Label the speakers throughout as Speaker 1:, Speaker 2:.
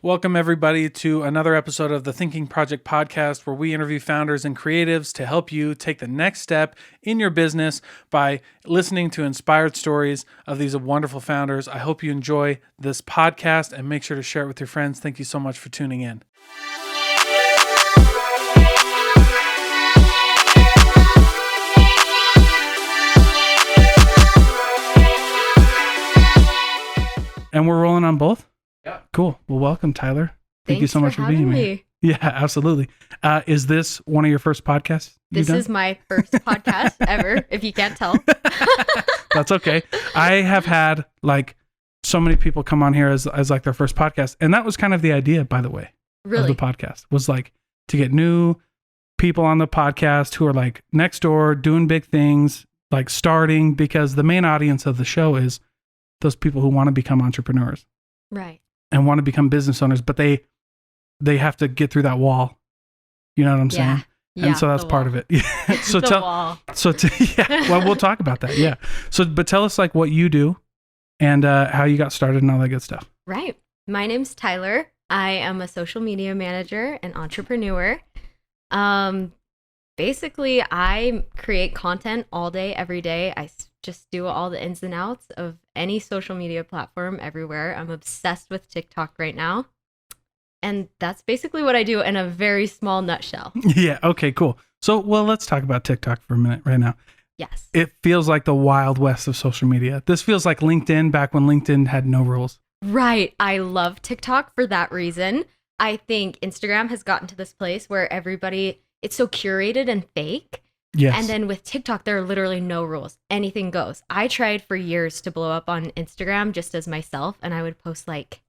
Speaker 1: Welcome, everybody, to another episode of the Thinking Project podcast, where we interview founders and creatives to help you take the next step in your business by listening to inspired stories of these wonderful founders. I hope you enjoy this podcast and make sure to share it with your friends. Thank you so much for tuning in. And we're rolling on both?
Speaker 2: Yeah.
Speaker 1: Cool. Well, welcome, Tyler. Thank you so much for being here. Yeah, absolutely. Is this one of your first podcasts?
Speaker 2: This is my first podcast ever, if you can't tell.
Speaker 1: That's okay. I have had like so many people come on here as like their first podcast. And that was kind of the idea, by the way,
Speaker 2: Really?
Speaker 1: of the podcast, was like to get new people on the podcast who are like next door doing big things, like starting, because the main audience of the show is those people who want to become entrepreneurs.
Speaker 2: Right.
Speaker 1: And want to become business owners, but they have to get through that wall. You know what I'm saying?
Speaker 2: Yeah.
Speaker 1: And so that's part of it. Yeah. So
Speaker 2: wall.
Speaker 1: Yeah. Well, we'll talk about that. Yeah. So, but tell us like what you do and how you got started and all that good stuff.
Speaker 2: Right. My name's Tyler. I am a social media manager and entrepreneur. Basically, I create content all day, every day. I just do all the ins and outs of any social media platform everywhere. I'm obsessed with TikTok right now. And that's basically what I do in a very small nutshell.
Speaker 1: Yeah. Okay, cool. So, well, let's talk about TikTok for a minute right now.
Speaker 2: Yes.
Speaker 1: It feels like the wild west of social media. This feels like LinkedIn back when LinkedIn had no rules.
Speaker 2: Right. I love TikTok for that reason. I think Instagram has gotten to this place where it's so curated and fake.
Speaker 1: Yes.
Speaker 2: And then with TikTok, there are literally no rules. Anything goes. I tried for years to blow up on Instagram just as myself, and I would post like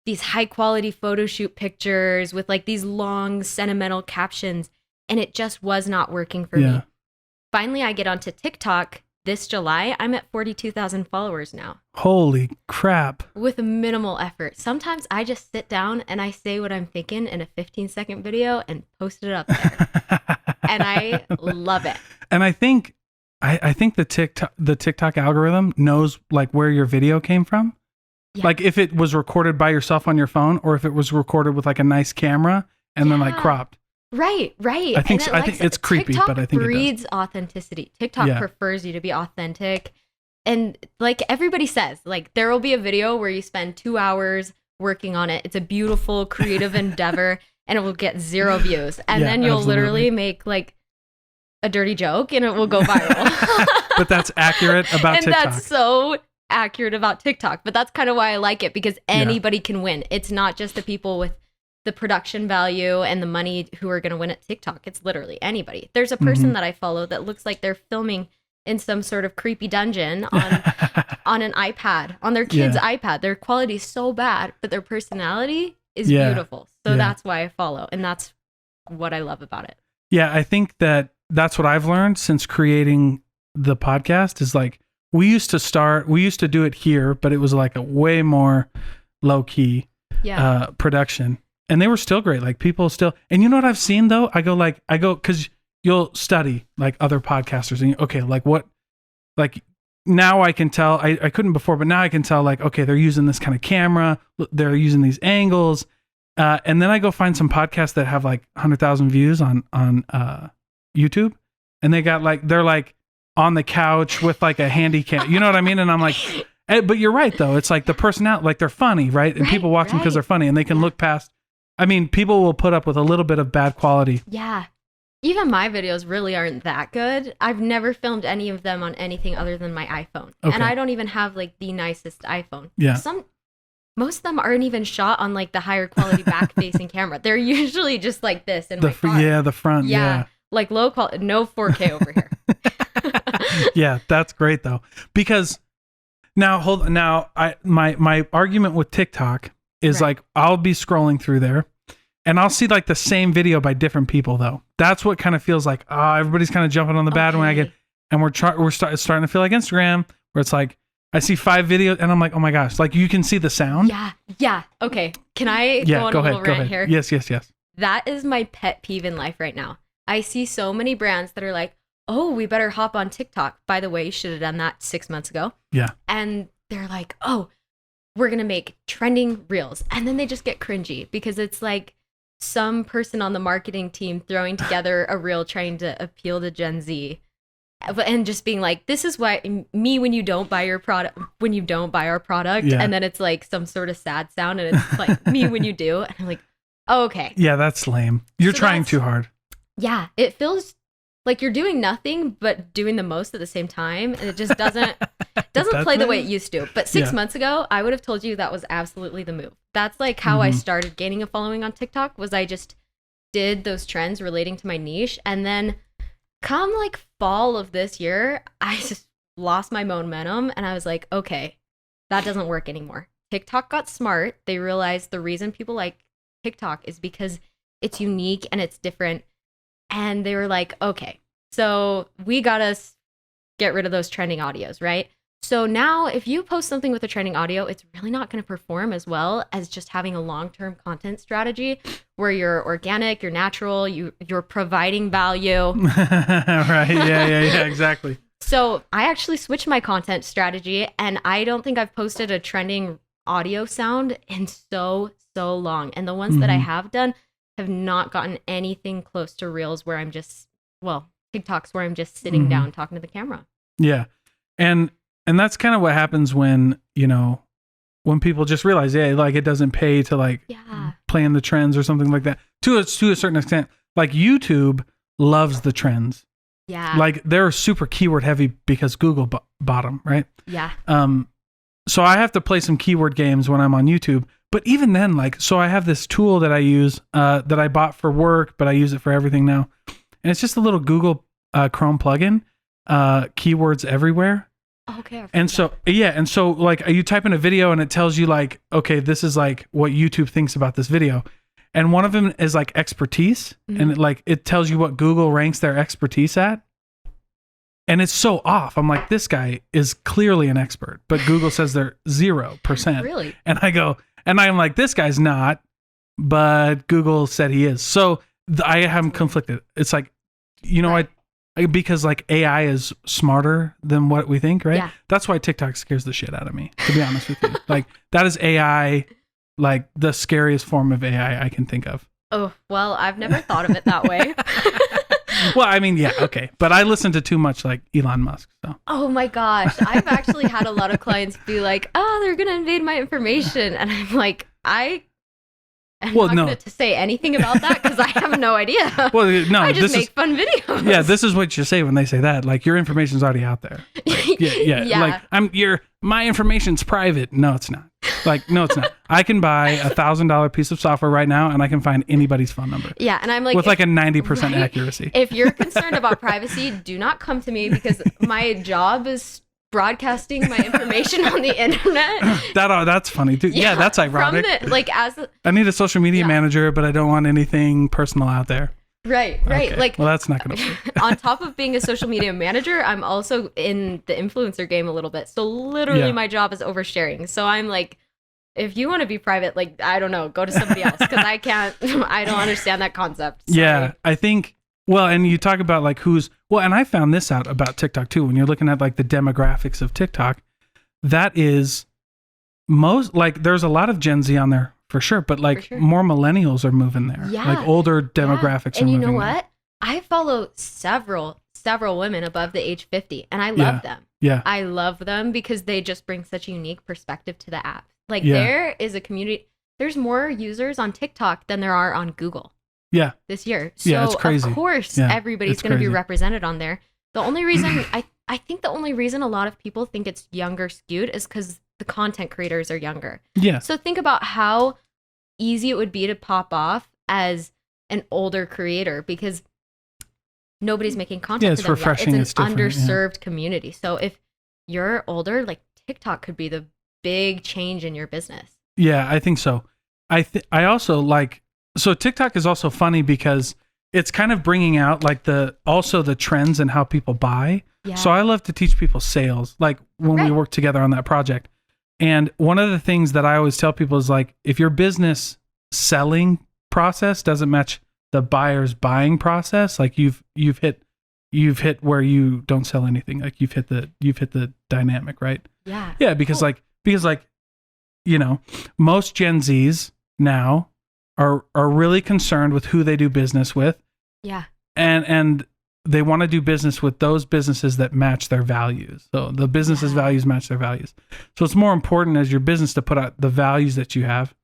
Speaker 2: these high quality photo shoot pictures with like these long sentimental captions, and it just was not working for me. Finally, I get onto TikTok this July. I'm at 42,000 followers now.
Speaker 1: Holy crap.
Speaker 2: With minimal effort. Sometimes I just sit down and I say what I'm thinking in a 15-second video and post it up there. And I love it.
Speaker 1: And I think the TikTok algorithm knows like where your video came from. Yeah. Like if it was recorded by yourself on your phone or if it was recorded with like a nice camera and then like cropped.
Speaker 2: Right.
Speaker 1: I think it's creepy,
Speaker 2: TikTok
Speaker 1: but I think
Speaker 2: breeds
Speaker 1: it
Speaker 2: authenticity. TikTok prefers you to be authentic. And like everybody says, like there will be a video where you spend 2 hours working on it. It's a beautiful creative endeavor and it will get 0 views. And then you'll literally make like a dirty joke and it will go viral.
Speaker 1: But that's accurate about TikTok.
Speaker 2: And that's so accurate about TikTok. But that's kind of why I like it, because anybody can win. It's not just the people with the production value and the money who are going to win at TikTok. It's literally anybody. There's a person that I follow that looks like they're filming in some sort of creepy dungeon on an iPad, on their kid's iPad. Their quality is so bad, but their personality is beautiful. So that's why I follow. And that's what I love about it.
Speaker 1: Yeah, I think that's what I've learned since creating the podcast is like, we used to do it here, but it was like a way more low key production. And they were still great. Like people still, and you know what I've seen though? I go, cause you'll study like other podcasters and okay, like what, like now I can tell, I couldn't before, but now I can tell like, okay, they're using this kind of camera. They're using these angles. And then I go find some podcasts that have like 100,000 views on YouTube. And they're like on the couch with like a handy cam, you know what I mean? And I'm like, but you're right though. It's like the personality, like they're funny, right? And people watch them because they're funny and they can look past. I mean, people will put up with a little bit of bad quality.
Speaker 2: Yeah. Even my videos really aren't that good. I've never filmed any of them on anything other than my iPhone. Okay. And I don't even have like the nicest iPhone.
Speaker 1: Yeah.
Speaker 2: Most of them aren't even shot on like the higher quality back facing camera. They're usually just like this in my car.
Speaker 1: Yeah, the front. Yeah.
Speaker 2: Like low quality, no 4K over here.
Speaker 1: Yeah, that's great though. Because my argument with TikTok is like I'll be scrolling through there and I'll see like the same video by different people though. That's what kind of feels like everybody's kind of jumping on the bandwagon, and we're starting to feel like Instagram where it's like I see 5 videos and I'm like, oh my gosh, like you can see the sound.
Speaker 2: Yeah. Okay. Can I go on a little rant here?
Speaker 1: Yes.
Speaker 2: That is my pet peeve in life right now. I see so many brands that are like, oh, we better hop on TikTok. By the way, you should have done that 6 months ago.
Speaker 1: Yeah.
Speaker 2: And they're like, oh, we're going to make trending reels. And then they just get cringy because it's like some person on the marketing team throwing together a reel trying to appeal to Gen Z and just being like, this is why me when you don't buy our product. Yeah. And then it's like some sort of sad sound and it's like me when you do. And I'm like, oh, okay.
Speaker 1: Yeah, that's lame. You're trying too hard.
Speaker 2: Yeah, it feels like you're doing nothing but doing the most at the same time, and it just doesn't play the way it used to. But 6 months ago, I would have told you that was absolutely the move. That's like how I started gaining a following on TikTok, was I just did those trends relating to my niche, and then come like fall of this year, I just lost my momentum, and I was like, okay, that doesn't work anymore. TikTok got smart. They realized the reason people like TikTok is because it's unique and it's different. And they were like, okay, so we got to get rid of those trending audios, right? So now if you post something with a trending audio, it's really not going to perform as well as just having a long-term content strategy where you're organic, you're natural, you're providing value.
Speaker 1: Right. Yeah, exactly.
Speaker 2: So I actually switched my content strategy, and I don't think I've posted a trending audio sound in so long. And the ones that I have done have not gotten anything close to reels where I'm just, TikToks where I'm just sitting down talking to the camera.
Speaker 1: Yeah. And that's kind of what happens when, when people just realize, like it doesn't pay to like plan the trends or something like that to a certain extent. Like YouTube loves the trends.
Speaker 2: Yeah.
Speaker 1: Like they're super keyword heavy because Google bought them, right?
Speaker 2: Yeah.
Speaker 1: So I have to play some keyword games when I'm on YouTube. But even then, so I have this tool that I use that I bought for work, but I use it for everything now. And it's just a little Google Chrome plugin, keywords everywhere.
Speaker 2: Okay.
Speaker 1: And so like you type in a video and it tells you like, okay, this is like what YouTube thinks about this video. And one of them is like expertise. And it tells you what Google ranks their expertise at. And it's so off. I'm like, this guy is clearly an expert, but Google says they're 0%.
Speaker 2: Really?
Speaker 1: And I'm like, this guy's not, but Google said he is. So I am conflicted. It's like, right. Because like AI is smarter than what we think, right?
Speaker 2: Yeah.
Speaker 1: That's why TikTok scares the shit out of me, to be honest with you. Like that is AI, like the scariest form of AI I can think of.
Speaker 2: Oh, well, I've never thought of it that way.
Speaker 1: Well, I mean, yeah, okay. But I listen to too much like Elon Musk, so.
Speaker 2: Oh my gosh. I've actually had a lot of clients be like, oh, they're going to invade my information. And I'm like, I'm not going to say anything about that because I have no idea.
Speaker 1: Well, no.
Speaker 2: I just make fun videos.
Speaker 1: Yeah, this is what you say when they say that. Like, your information's already out there. Like, yeah. Like, my information's private. No, it's not. Like, no, it's not. I can buy $1,000 piece of software right now and I can find anybody's phone number.
Speaker 2: Yeah. And I'm like,
Speaker 1: with like a 90% accuracy.
Speaker 2: If you're concerned about privacy, do not come to me because my job is broadcasting my information on the internet.
Speaker 1: That's funny too. Yeah, that's ironic.
Speaker 2: I
Speaker 1: need a social media manager, but I don't want anything personal out there.
Speaker 2: Right.
Speaker 1: Okay.
Speaker 2: Like,
Speaker 1: well, that's not going to work.
Speaker 2: On top of being a social media manager, I'm also in the influencer game a little bit. So literally my job is oversharing. So I'm like, if you want to be private, like, I don't know, go to somebody else because I don't understand that concept. Sorry.
Speaker 1: Yeah, I think, well, and you talk about like and I found this out about TikTok too. When you're looking at like the demographics of TikTok, that is there's a lot of Gen Z on there for sure, but more millennials are moving there. Yeah. Like older demographics are moving there. And you know what?
Speaker 2: I follow several women above the age 50 and I love them.
Speaker 1: Yeah.
Speaker 2: I love them because they just bring such a unique perspective to the app. Like there is a community. There's more users on TikTok than there are on Google.
Speaker 1: Yeah.
Speaker 2: This year. So
Speaker 1: it's crazy.
Speaker 2: Of course, everybody's going to be represented on there. The only reason I think the only reason a lot of people think it's younger skewed is because the content creators are younger.
Speaker 1: Yeah.
Speaker 2: So think about how easy it would be to pop off as an older creator because nobody's making content.
Speaker 1: It's refreshing.
Speaker 2: It's an underserved community. So if you're older, like TikTok could be the big change in your business.
Speaker 1: Yeah, I think so. I also like, so TikTok is also funny because it's kind of bringing out like the trends and how people buy. Yeah. So I love to teach people sales, like when we work together on that project. And one of the things that I always tell people is like, if your business selling process doesn't match the buyer's buying process, like you've hit where you don't sell anything. Like you've hit the dynamic, right?
Speaker 2: Yeah.
Speaker 1: Yeah, because most Gen Zs now are really concerned with who they do business with.
Speaker 2: Yeah.
Speaker 1: And they want to do business with those businesses that match their values. So the business's values match their values. So it's more important as your business to put out the values that you have.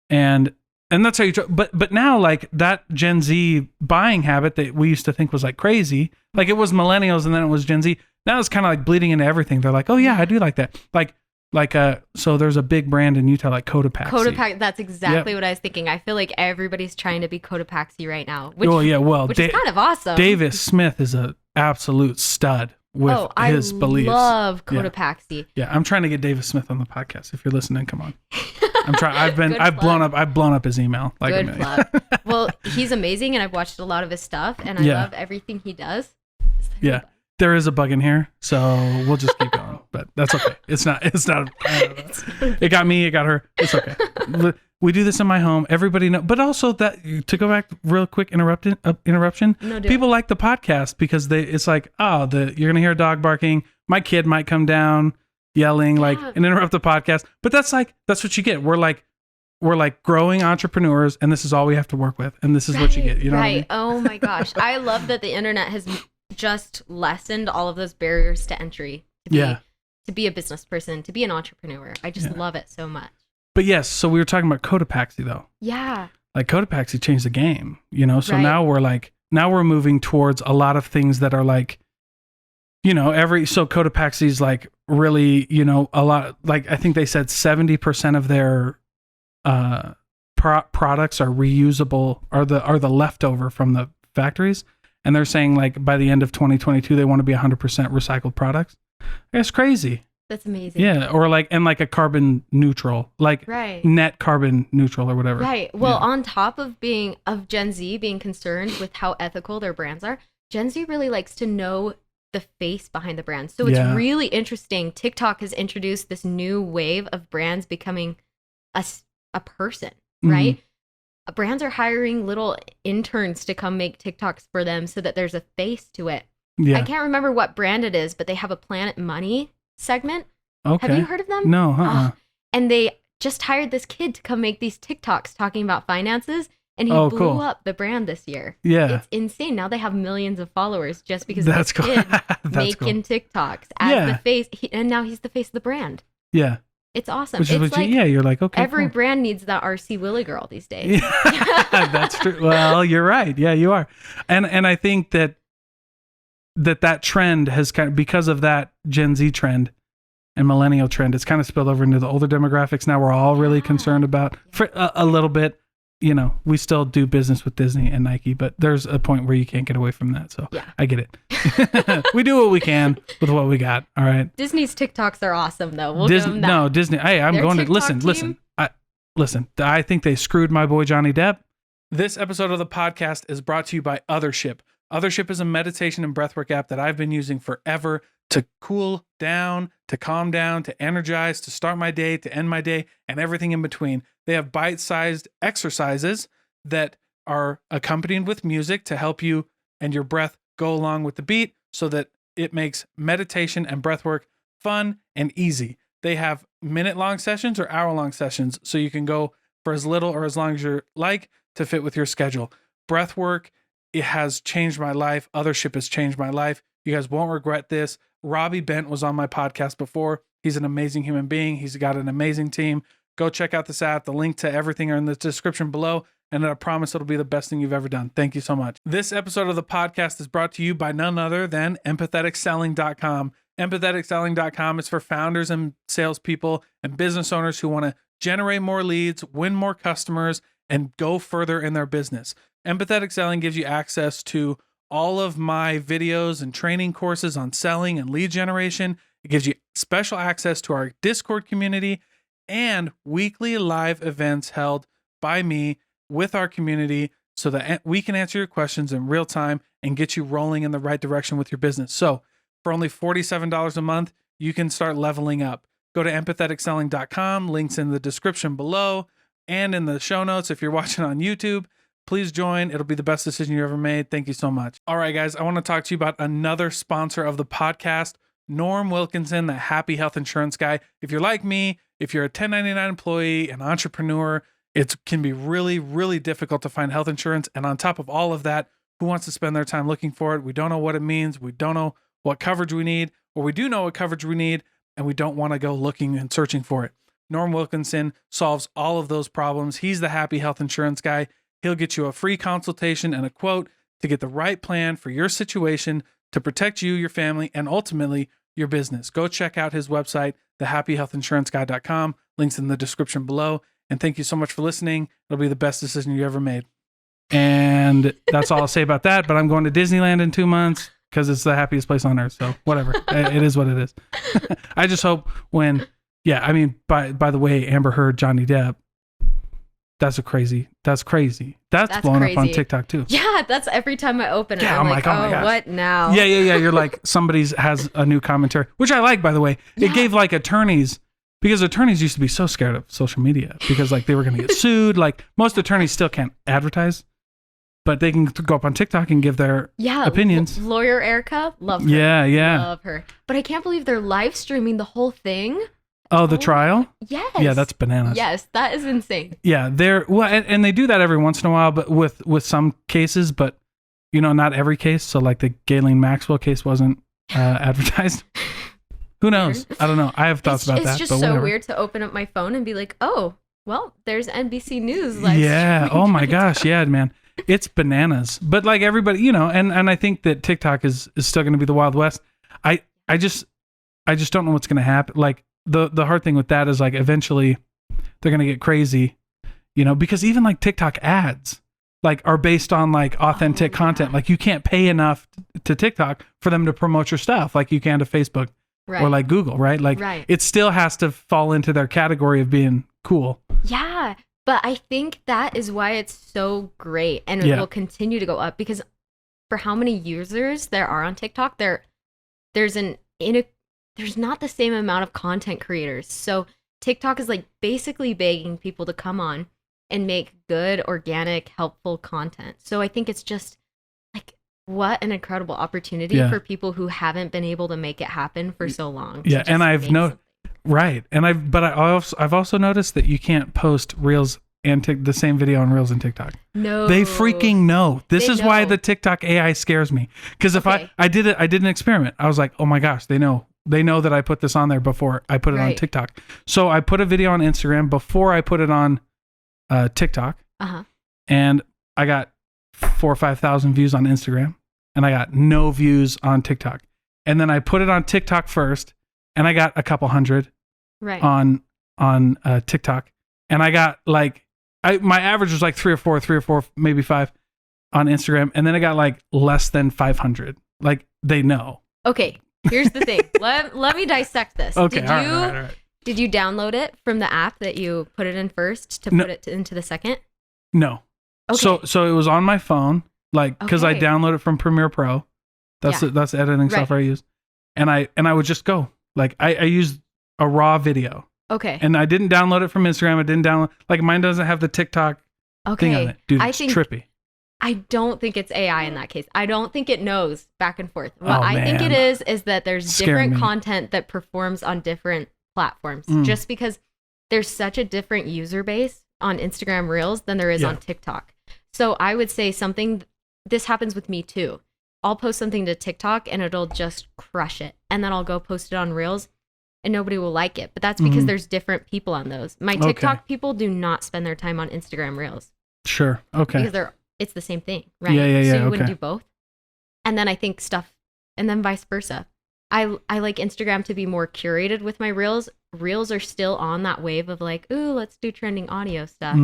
Speaker 1: And that's how you but now, like, that Gen Z buying habit that we used to think was like crazy, like it was millennials and then it was Gen Z. Now it's kind of like bleeding into everything. They're like, oh yeah, I do like that. So there's a big brand in Utah like Cotopaxi.
Speaker 2: Cotopaxi, that's exactly what I was thinking. I feel like everybody's trying to be Cotopaxi right now. Which is kind of awesome.
Speaker 1: Davis Smith is an absolute stud with his beliefs.
Speaker 2: I love Cotopaxi.
Speaker 1: Yeah, I'm trying to get Davis Smith on the podcast. If you're listening, come on. I'm trying. I've blown up his email like a million.
Speaker 2: Well, he's amazing, and I've watched a lot of his stuff, and I love everything he does.
Speaker 1: Yeah. There is a bug in here, so we'll just keep going. But that's okay. It's not. It got me. It got her. It's okay. We do this in my home. Everybody know. But also, that to go back real quick, interruption. People like the podcast because it's like, you're gonna hear a dog barking. My kid might come down yelling and interrupt the podcast. But that's what you get. We're like growing entrepreneurs, and this is all we have to work with, and this is what you get. You know what I mean?
Speaker 2: Oh my gosh, I love that the internet has just lessened all of those barriers to entry to be a business person, to be an entrepreneur. I just love it so much.
Speaker 1: But yes, so we were talking about Cotopaxi though.
Speaker 2: Yeah.
Speaker 1: Like Cotopaxi changed the game, so now we're moving towards a lot of things that are like, so Cotopaxi's like really, a lot, like I think they said 70% of their products are reusable, are the leftover from the factories. And they're saying like by the end of 2022, they want to be 100% recycled products. That's crazy.
Speaker 2: That's amazing.
Speaker 1: Yeah. Or like a carbon neutral, like net carbon neutral or whatever.
Speaker 2: Right. Well, on top of Gen Z being concerned with how ethical their brands are, Gen Z really likes to know the face behind the brand. So it's really interesting. TikTok has introduced this new wave of brands becoming a person, right? Mm-hmm. Brands are hiring little interns to come make TikToks for them so that there's a face to it. Yeah. I can't remember what brand it is, but they have a Planet Money segment. Okay. Have you heard of them?
Speaker 1: No.
Speaker 2: And they just hired this kid to come make these TikToks talking about finances, and he blew up the brand this year. Yeah. It's insane. Now they have millions of followers just because of this kid making TikToks as the face. And now he's the face of the brand.
Speaker 1: Yeah.
Speaker 2: It's awesome.
Speaker 1: Which is it's like you're like, okay.
Speaker 2: Every brand needs that RC Willy girl these days.
Speaker 1: That's true. Well, you're right. Yeah, you are. And I think that trend has kind of, because of that Gen Z trend and millennial trend, it's kind of spilled over into the older demographics. Now we're all really concerned about for a little bit. We still do business with Disney and Nike, but there's a point where you can't get away from that. So I get it. We do what we can with what we got. All right.
Speaker 2: Disney's TikToks are awesome, though. We'll give them that.
Speaker 1: No, Disney. Hey, I'm going to listen. Listen. I think they screwed my boy Johnny Depp. This episode of the podcast is brought to you by Othership. Othership is a meditation and breathwork app that I've been using forever to cool down, to calm down, to energize, to start my day, to end my day, and everything in between. They have bite-sized exercises that are accompanied with music to help you and your breath go along with the beat so that it makes meditation and breathwork fun and easy. They have minute-long sessions or hour-long sessions, so you can go for as little or as long as you like to fit with your schedule. Breathwork, it has changed my life. Othership has changed my life. You guys won't regret this. Robbie Bent was on my podcast before. He's an amazing human being. He's got an amazing team. Go check out this app. The link to everything are in the description below. And I promise it'll be the best thing you've ever done. Thank you so much. This episode of the podcast is brought to you by none other than empatheticselling.com. Empatheticselling.com is for founders and salespeople and business owners who want to generate more leads, win more customers, and go further in their business. Empathetic Selling gives you access to all of my videos and training courses on selling and lead generation. It gives you special access to our Discord community and weekly live events held by me with our community so that we can answer your questions in real time and get you rolling in the right direction with your business. So for only $47 a month, you can start leveling up. Go to empatheticselling.com, links in the description below and in the show notes. If you're watching on YouTube, please join. It'll be the best decision you ever made. Thank you so much. All right, guys, I want to talk to you about another sponsor of the podcast, Norm Wilkinson, the happy health insurance guy. If you're like me, if you're a 1099 employee, an entrepreneur, it can be really, really difficult to find health insurance. And on top of all of that, who wants to spend their time looking for it? We don't know what it means. We don't know what coverage we need, or we do know what coverage we need, and we don't want to go looking and searching for it. Norm Wilkinson solves all of those problems. He's the happy health insurance guy. He'll get you a free consultation and a quote to get the right plan for your situation to protect you, your family, and ultimately your business. Go check out his website, thehappyhealthinsuranceguy.com. Links in the description below. And thank you so much for listening. It'll be the best decision you ever made. And that's all I'll say about that. But I'm going to Disneyland in 2 months because it's the happiest place on earth. So whatever. It is what it is. I just hope when, yeah, I mean, by the way, Amber Heard, Johnny Depp, that's crazy. That's blowing
Speaker 2: crazy.
Speaker 1: up on TikTok too.
Speaker 2: Yeah, that's every time I open it.
Speaker 1: Yeah,
Speaker 2: I'm
Speaker 1: oh
Speaker 2: like,
Speaker 1: my gosh.
Speaker 2: what now?
Speaker 1: Yeah. You're like, somebody's has a new commentary, which I like, by the way.
Speaker 2: Yeah.
Speaker 1: It gave like attorneys, because attorneys used to be so scared of social media because like they were going to get sued. Like most attorneys still can't advertise, but they can go up on TikTok and give their opinions.
Speaker 2: Lawyer Erica, love her.
Speaker 1: Yeah.
Speaker 2: Love her. But I can't believe they're live streaming the whole thing.
Speaker 1: Oh, the trial?
Speaker 2: Yes.
Speaker 1: Yeah, that's bananas.
Speaker 2: Yes, that is insane.
Speaker 1: Yeah, and they do that every once in a while, but with some cases, but not every case. So like the Ghislaine Maxwell case wasn't advertised. Who knows? I don't know. I have thoughts about that.
Speaker 2: It's just
Speaker 1: but
Speaker 2: so
Speaker 1: whatever.
Speaker 2: weird to open up my phone and be like, oh, well, there's NBC News live
Speaker 1: Yeah.
Speaker 2: streaming.
Speaker 1: Oh my gosh. Yeah, man. It's bananas. But like everybody, and I think that TikTok is still going to be the Wild West. I just don't know what's going to happen. Like the hard thing with that is like eventually they're going to get crazy, because even like TikTok ads like are based on like authentic content. Like you can't pay enough to TikTok for them to promote your stuff like you can to Facebook or like Google, right? Like it still has to fall into their category of being cool.
Speaker 2: Yeah. But I think that is why it's so great and it will continue to go up, because for how many users there are on TikTok, there's not the same amount of content creators. So TikTok is like basically begging people to come on and make good, organic, helpful content. So I think it's just like, what an incredible opportunity for people who haven't been able to make it happen for so long.
Speaker 1: Yeah. And I've I've also noticed that you can't post Reels and the same video on Reels and TikTok.
Speaker 2: No,
Speaker 1: they freaking know. This is why the TikTok AI scares me. Because if I did an experiment, I was like, oh my gosh, they know that I put this on there before I put it on TikTok. So I put a video on Instagram before I put it on TikTok. And I got 4,000 or 5,000 views on Instagram, and I got no views on TikTok. And then I put it on TikTok first, and I got a couple hundred on TikTok, and I got like my average was like 3 or 4, maybe 5 on Instagram, and then I got like less than 500. Like they know.
Speaker 2: Okay, here's the thing. let me dissect this.
Speaker 1: Okay,
Speaker 2: all
Speaker 1: right.
Speaker 2: Did you download it from the app that you put it in first to put it into the second?
Speaker 1: No. Okay. So it was on my phone, like because I downloaded it from Premiere Pro. That's the editing software I use, and I would just go like I used a raw video.
Speaker 2: Okay.
Speaker 1: And I didn't download it from Instagram. I didn't download like mine doesn't have the TikTok thing on it. Dude, it's trippy.
Speaker 2: I don't think it's AI in that case. I don't think it knows back and forth. What I think it is that there's different content that performs on different platforms. Just because there's such a different user base on Instagram Reels than there is on TikTok. So I would say this happens with me too. I'll post something to TikTok and it'll just crush it. And then I'll go post it on Reels and nobody will like it. But that's because there's different people on those. My TikTok people do not spend their time on Instagram Reels.
Speaker 1: Sure. Okay.
Speaker 2: Because it's the same thing, right?
Speaker 1: Yeah.
Speaker 2: So you wouldn't do both. And then I think and then vice versa. I like Instagram to be more curated with my Reels. Reels are still on that wave of like, ooh, let's do trending audio stuff.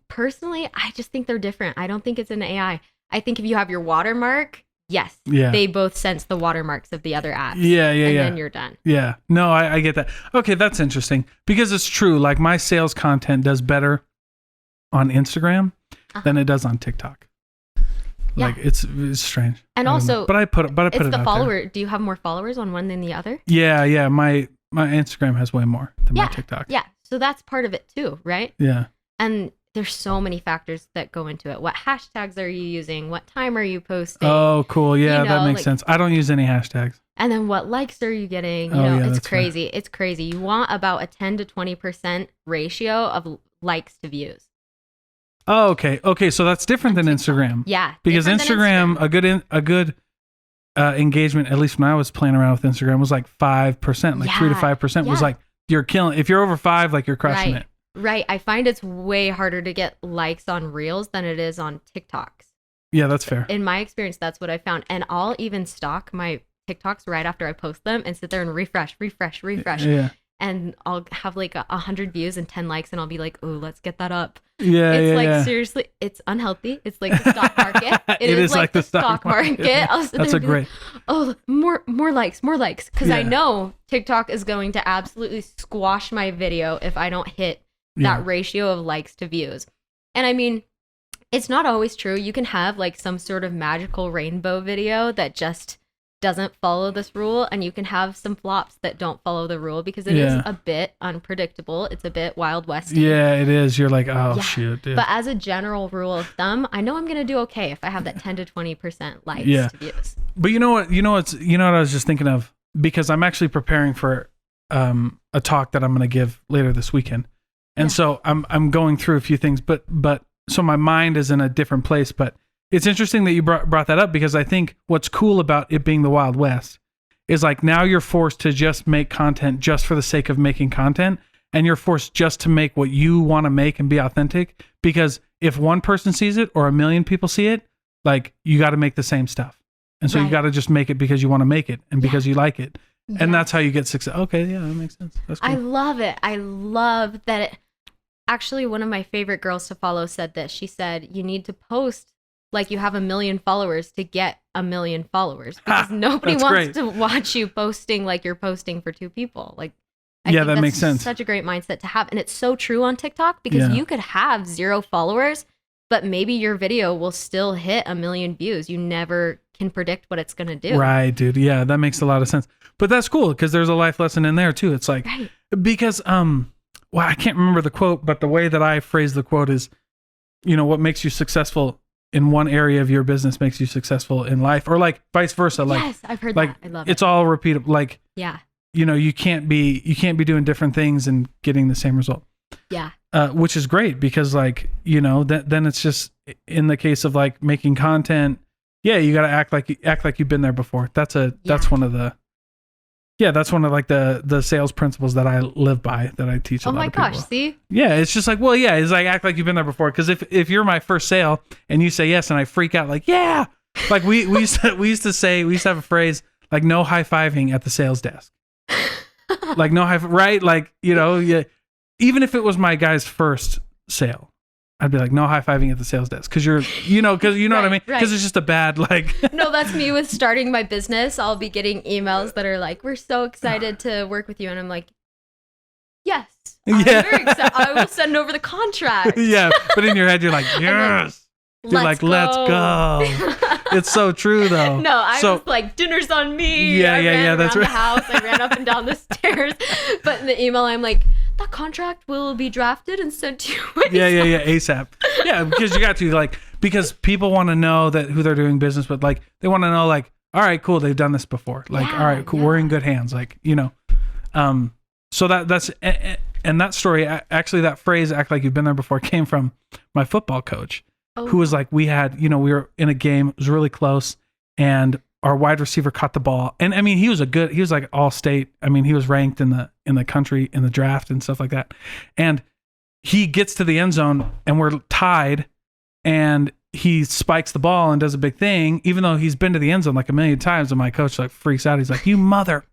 Speaker 2: Personally, I just think they're different. I don't think it's an AI. I think if you have your watermark, yes, they both sense the watermarks of the other apps. And then you're done.
Speaker 1: Yeah. No, I get that. Okay, that's interesting. Because it's true. Like my sales content does better on Instagram than it does on TikTok. Like it's strange.
Speaker 2: And also,
Speaker 1: but I put it
Speaker 2: it's the
Speaker 1: out
Speaker 2: follower.
Speaker 1: there.
Speaker 2: Do you have more followers on one than the other?
Speaker 1: Yeah. My Instagram has way more than my TikTok.
Speaker 2: Yeah. So that's part of it too, right?
Speaker 1: Yeah.
Speaker 2: And there's so many factors that go into it. What hashtags are you using? What time are you posting?
Speaker 1: Oh, cool. Yeah, that makes sense. I don't use any hashtags.
Speaker 2: And then what likes are you getting? It's crazy. Fair. It's crazy. You want about a 10 to 20% ratio of likes to views.
Speaker 1: Oh, okay. Okay, so that's different than Instagram.
Speaker 2: Yeah.
Speaker 1: Because Instagram, a good engagement, at least when I was playing around with Instagram, was like 5%, like 3 to 5% was like, you're killing. If you're over 5, like you're crushing it.
Speaker 2: Right. I find it's way harder to get likes on Reels than it is on TikToks.
Speaker 1: Yeah, that's fair.
Speaker 2: In my experience, that's what I found. And I'll even stalk my TikToks right after I post them and sit there and refresh.
Speaker 1: Yeah.
Speaker 2: And I'll have like 100 views and 10 likes and I'll be like, oh, let's get that up.
Speaker 1: Yeah.
Speaker 2: It's seriously, it's unhealthy. It's like the stock market.
Speaker 1: It is like the stock market.
Speaker 2: That's a great. Oh, more likes. Because I know TikTok is going to absolutely squash my video if I don't hit that ratio of likes to views. And I mean, it's not always true. You can have like some sort of magical rainbow video that just doesn't follow this rule, and you can have some flops that don't follow the rule because it is a bit unpredictable. It's a bit Wild West.
Speaker 1: Yeah, it is. You're like, oh shoot, dude.
Speaker 2: But as a general rule of thumb, I know I'm gonna do okay if I have that 10 to 20% likes to views.
Speaker 1: But you know what I was just thinking of, because I'm actually preparing for a talk that I'm gonna give later this weekend, and so I'm going through a few things, but so my mind is in a different place, but. It's interesting that you brought that up, because I think what's cool about it being the Wild West is like now you're forced to just make content just for the sake of making content, and you're forced just to make what you want to make and be authentic, because if one person sees it or a million people see it, like you got to make the same stuff. And so you got to just make it because you want to make it and because you like it. And that's how you get success. Okay, yeah, that makes sense. That's cool.
Speaker 2: I love it. I love that actually one of my favorite girls to follow said this. She said, you need to post like you have 1 million followers to get 1 million followers, because nobody wants to watch you posting like you're posting for 2 people. Like, I think
Speaker 1: that makes sense.
Speaker 2: Such a great mindset to have. And it's so true on TikTok, because you could have 0 followers, but maybe your video will still hit 1 million views. You never can predict what it's going to do.
Speaker 1: Right, dude. Yeah, that makes a lot of sense. But that's cool, because there's a life lesson in there too. It's like, because, well, I can't remember the quote, but the way that I phrase the quote is, what makes you successful in one area of your business makes you successful in life, or like vice versa. Like,
Speaker 2: yes, I've heard that. I love it.
Speaker 1: It's all repeatable. Like, you can't be doing different things and getting the same result.
Speaker 2: Yeah.
Speaker 1: Which is great, because like, then it's just in the case of like making content. Yeah. You got to act like you've been there before. That's one of the, that's one of like the sales principles that I live by, that I teach a lot of people. Oh my gosh,
Speaker 2: see?
Speaker 1: Yeah, it's just like, well, yeah, it's like act like you've been there before. Because if you're my first sale and you say yes and I freak out, like, yeah, like we used to have a phrase like no high-fiving at the sales desk. Like no right? Like, even if it was my guy's first sale, I'd be like, no high-fiving at the sales desk. Because what I mean? Because it's just a bad, like...
Speaker 2: No, that's me with starting my business. I'll be getting emails that are like, we're so excited to work with you. And I'm like, yes, I'm very excited. I will send over the contract.
Speaker 1: Yeah, but in your head, you're like, yes. Let's go. It's so true, though.
Speaker 2: No, I was like, dinner's on me.
Speaker 1: Yeah, that's right.
Speaker 2: The house. I ran up and down the stairs. But in the email, I'm like, that contract will be drafted and sent to you.
Speaker 1: ASAP. Yeah, because you got to, like, because people want to know that who they're doing business with. Like, they want to know, like, all right, cool, they've done this before. Like, all right, cool, we're in good hands. Like, so that's, and that story, actually, that phrase, act like you've been there before, came from my football coach, who was like, we were in a game, it was really close, and our wide receiver caught the ball. And I mean, he was like all state. I mean, he was ranked in the country in the draft and stuff like that. And he gets to the end zone and we're tied, and he spikes the ball and does a big thing, even though he's been to the end zone like a million times. And my coach like freaks out. He's like, you mother,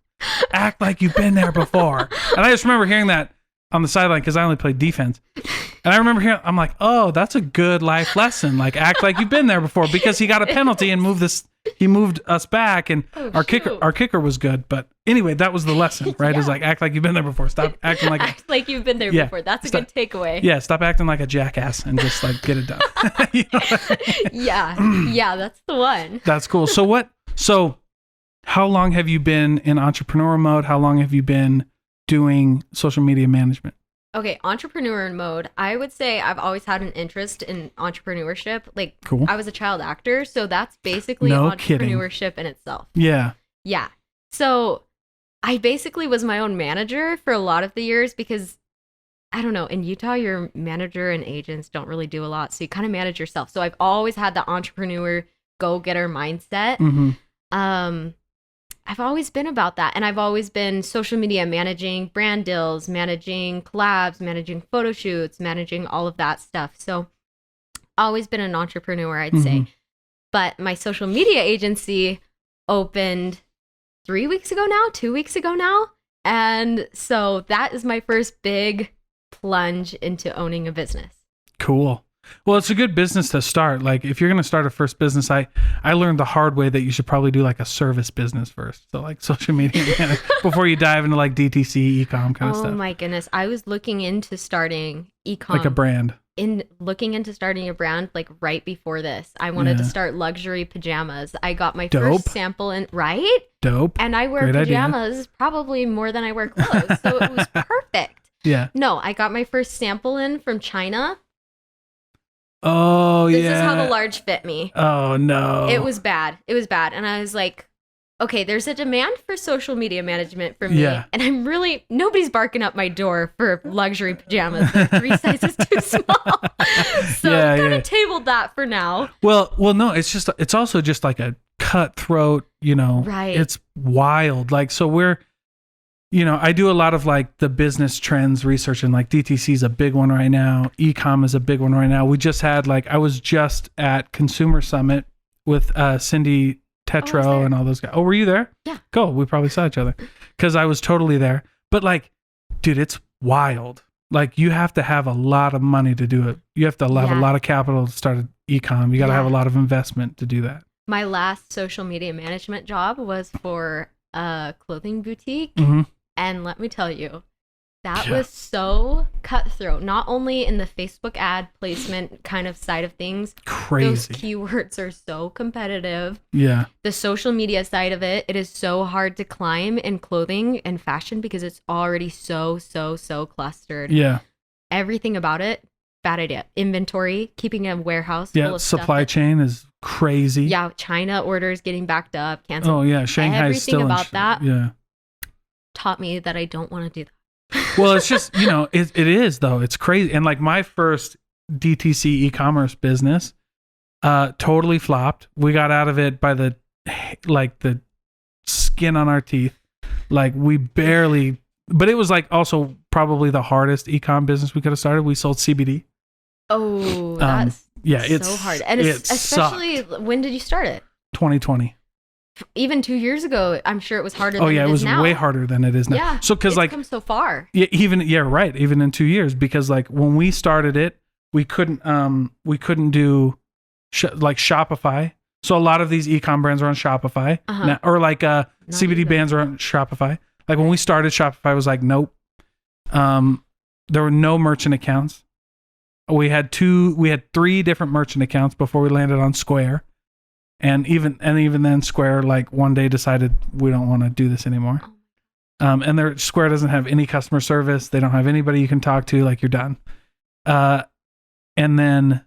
Speaker 1: act like you've been there before. And I just remember hearing that on the sideline, because I only played defense. And I remember hearing, I'm like, oh, that's a good life lesson. Like, act like you've been there before, because he got a penalty and he moved us back, and our kicker was good. But anyway, that was the lesson, right? Is like, act like you've been there before. Stop acting like
Speaker 2: you've been there before. That's a good takeaway.
Speaker 1: Yeah, stop acting like a jackass and just like get it done. You know what I
Speaker 2: mean? Yeah, that's the one.
Speaker 1: That's cool. So how long have you been in entrepreneur mode? How long have you been doing social media management?
Speaker 2: Okay, entrepreneur mode. I would say I've always had an interest in entrepreneurship. Like,
Speaker 1: Cool.
Speaker 2: I was a child actor, so that's basically
Speaker 1: No
Speaker 2: entrepreneurship in itself.
Speaker 1: Yeah.
Speaker 2: Yeah. So I basically was my own manager for a lot of the years because, I don't know, in Utah, your manager and agents don't really do a lot. So you kind of manage yourself. So I've always had the entrepreneur, go-getter mindset.
Speaker 1: Mm-hmm.
Speaker 2: I've always been about that. And I've always been social media, managing brand deals, managing collabs, managing photo shoots, managing all of that stuff. So always been an entrepreneur, I'd say. But my social media agency opened 2 weeks ago now. And so that is my first big plunge into owning a business.
Speaker 1: Cool. Well, it's a good business to start. Like if you're going to start a first business, I learned the hard way that you should probably do like a service business first. So like social media before you dive into like DTC, e-com kind of stuff.
Speaker 2: Oh my goodness. I was looking into starting e-com.
Speaker 1: Like a brand.
Speaker 2: Looking into starting a brand like right before this. I wanted to start luxury pajamas. I got my first sample in, right?
Speaker 1: Dope.
Speaker 2: And I wear pajamas probably more than I wear clothes. So it was perfect.
Speaker 1: Yeah.
Speaker 2: No, I got my first sample in from China.
Speaker 1: Oh,
Speaker 2: This is how the large fit me.
Speaker 1: Oh, no.
Speaker 2: It was bad. And I was like, okay, there's a demand for social media management for me.
Speaker 1: Yeah.
Speaker 2: And nobody's barking up my door for luxury pajamas. They're 3 sizes too small. So I kind of tabled that for now.
Speaker 1: Well, no, it's also just like a cutthroat,
Speaker 2: right.
Speaker 1: It's wild. Like, so I do a lot of like the business trends research, and like DTC is a big one right now. E-com is a big one right now. We just had I was just at Consumer Summit with Cindy Tetro and all those guys. Oh, were you there?
Speaker 2: Yeah.
Speaker 1: Cool. We probably saw each other because I was totally there. But like, dude, it's wild. Like you have to have a lot of money to do it. You have to have a lot of capital to start an e-com. You got to have a lot of investment to do that.
Speaker 2: My last social media management job was for a clothing boutique.
Speaker 1: Mm-hmm.
Speaker 2: And let me tell you, that was so cutthroat, not only in the Facebook ad placement kind of side of things.
Speaker 1: Crazy.
Speaker 2: Those keywords are so competitive.
Speaker 1: Yeah.
Speaker 2: The social media side of it is so hard to climb in clothing and fashion because it's already so clustered.
Speaker 1: Yeah.
Speaker 2: Everything about it, bad idea. Inventory, keeping a warehouse full of
Speaker 1: supply chain is crazy.
Speaker 2: Yeah, China orders getting backed up, canceled.
Speaker 1: Oh yeah, Shanghai's
Speaker 2: everything
Speaker 1: still
Speaker 2: about that.
Speaker 1: Yeah.
Speaker 2: Taught me that I don't want to do that.
Speaker 1: Well, it's just, it is though. It's crazy. And like my first DTC e-commerce business totally flopped. We got out of it by the skin on our teeth. Like we barely, but it was like also probably the hardest e-com business we could have started. We sold CBD.
Speaker 2: Oh, that's
Speaker 1: it's
Speaker 2: so hard. And especially when did you start it?
Speaker 1: 2020.
Speaker 2: Even 2 years ago, I'm sure it was harder than it is now.
Speaker 1: Oh, yeah, it was way harder than it is now.
Speaker 2: Yeah,
Speaker 1: so, because
Speaker 2: come so far.
Speaker 1: Yeah, right. Even in 2 years, because like when we started it, we couldn't do Shopify. So a lot of these e-com brands are on Shopify, now, or like CBD bands are on Shopify. Like when we started, Shopify was like, nope. There were no merchant accounts. We had 3 different merchant accounts before we landed on Square. And even then, Square like one day decided we don't want to do this anymore. And Square doesn't have any customer service. They don't have anybody you can talk to. Like you're done. And then,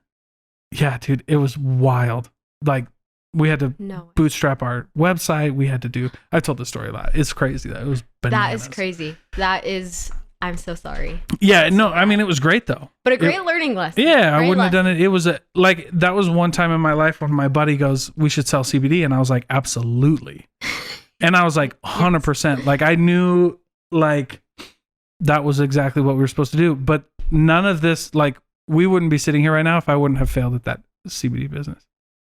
Speaker 1: yeah, dude, it was wild. Like we had to bootstrap our website. We had to do. I told the story a lot. It's crazy though. It was bananas.
Speaker 2: That is crazy. That is. I'm so sorry.
Speaker 1: Yeah, no, I mean, it was great though.
Speaker 2: But a great learning lesson.
Speaker 1: Yeah, I wouldn't have done it. It was that was one time in my life when my buddy goes, we should sell CBD. And I was like, absolutely. And I was like, 100%. Like I knew like that was exactly what we were supposed to do. But none of this, like we wouldn't be sitting here right now if I wouldn't have failed at that CBD business.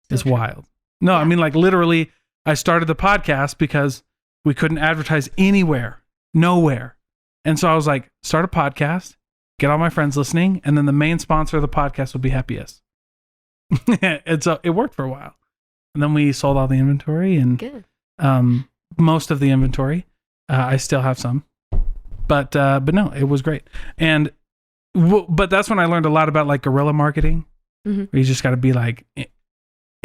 Speaker 1: It's wild. No, I mean like literally I started the podcast because we couldn't advertise anywhere, nowhere. And so I was like, start a podcast, get all my friends listening, and then the main sponsor of the podcast will be Happiest. And so it worked for a while. And then we sold all the inventory and most of the inventory. I still have some. But no, it was great. And but that's when I learned a lot about like guerrilla marketing. Mm-hmm. Where you just got to be like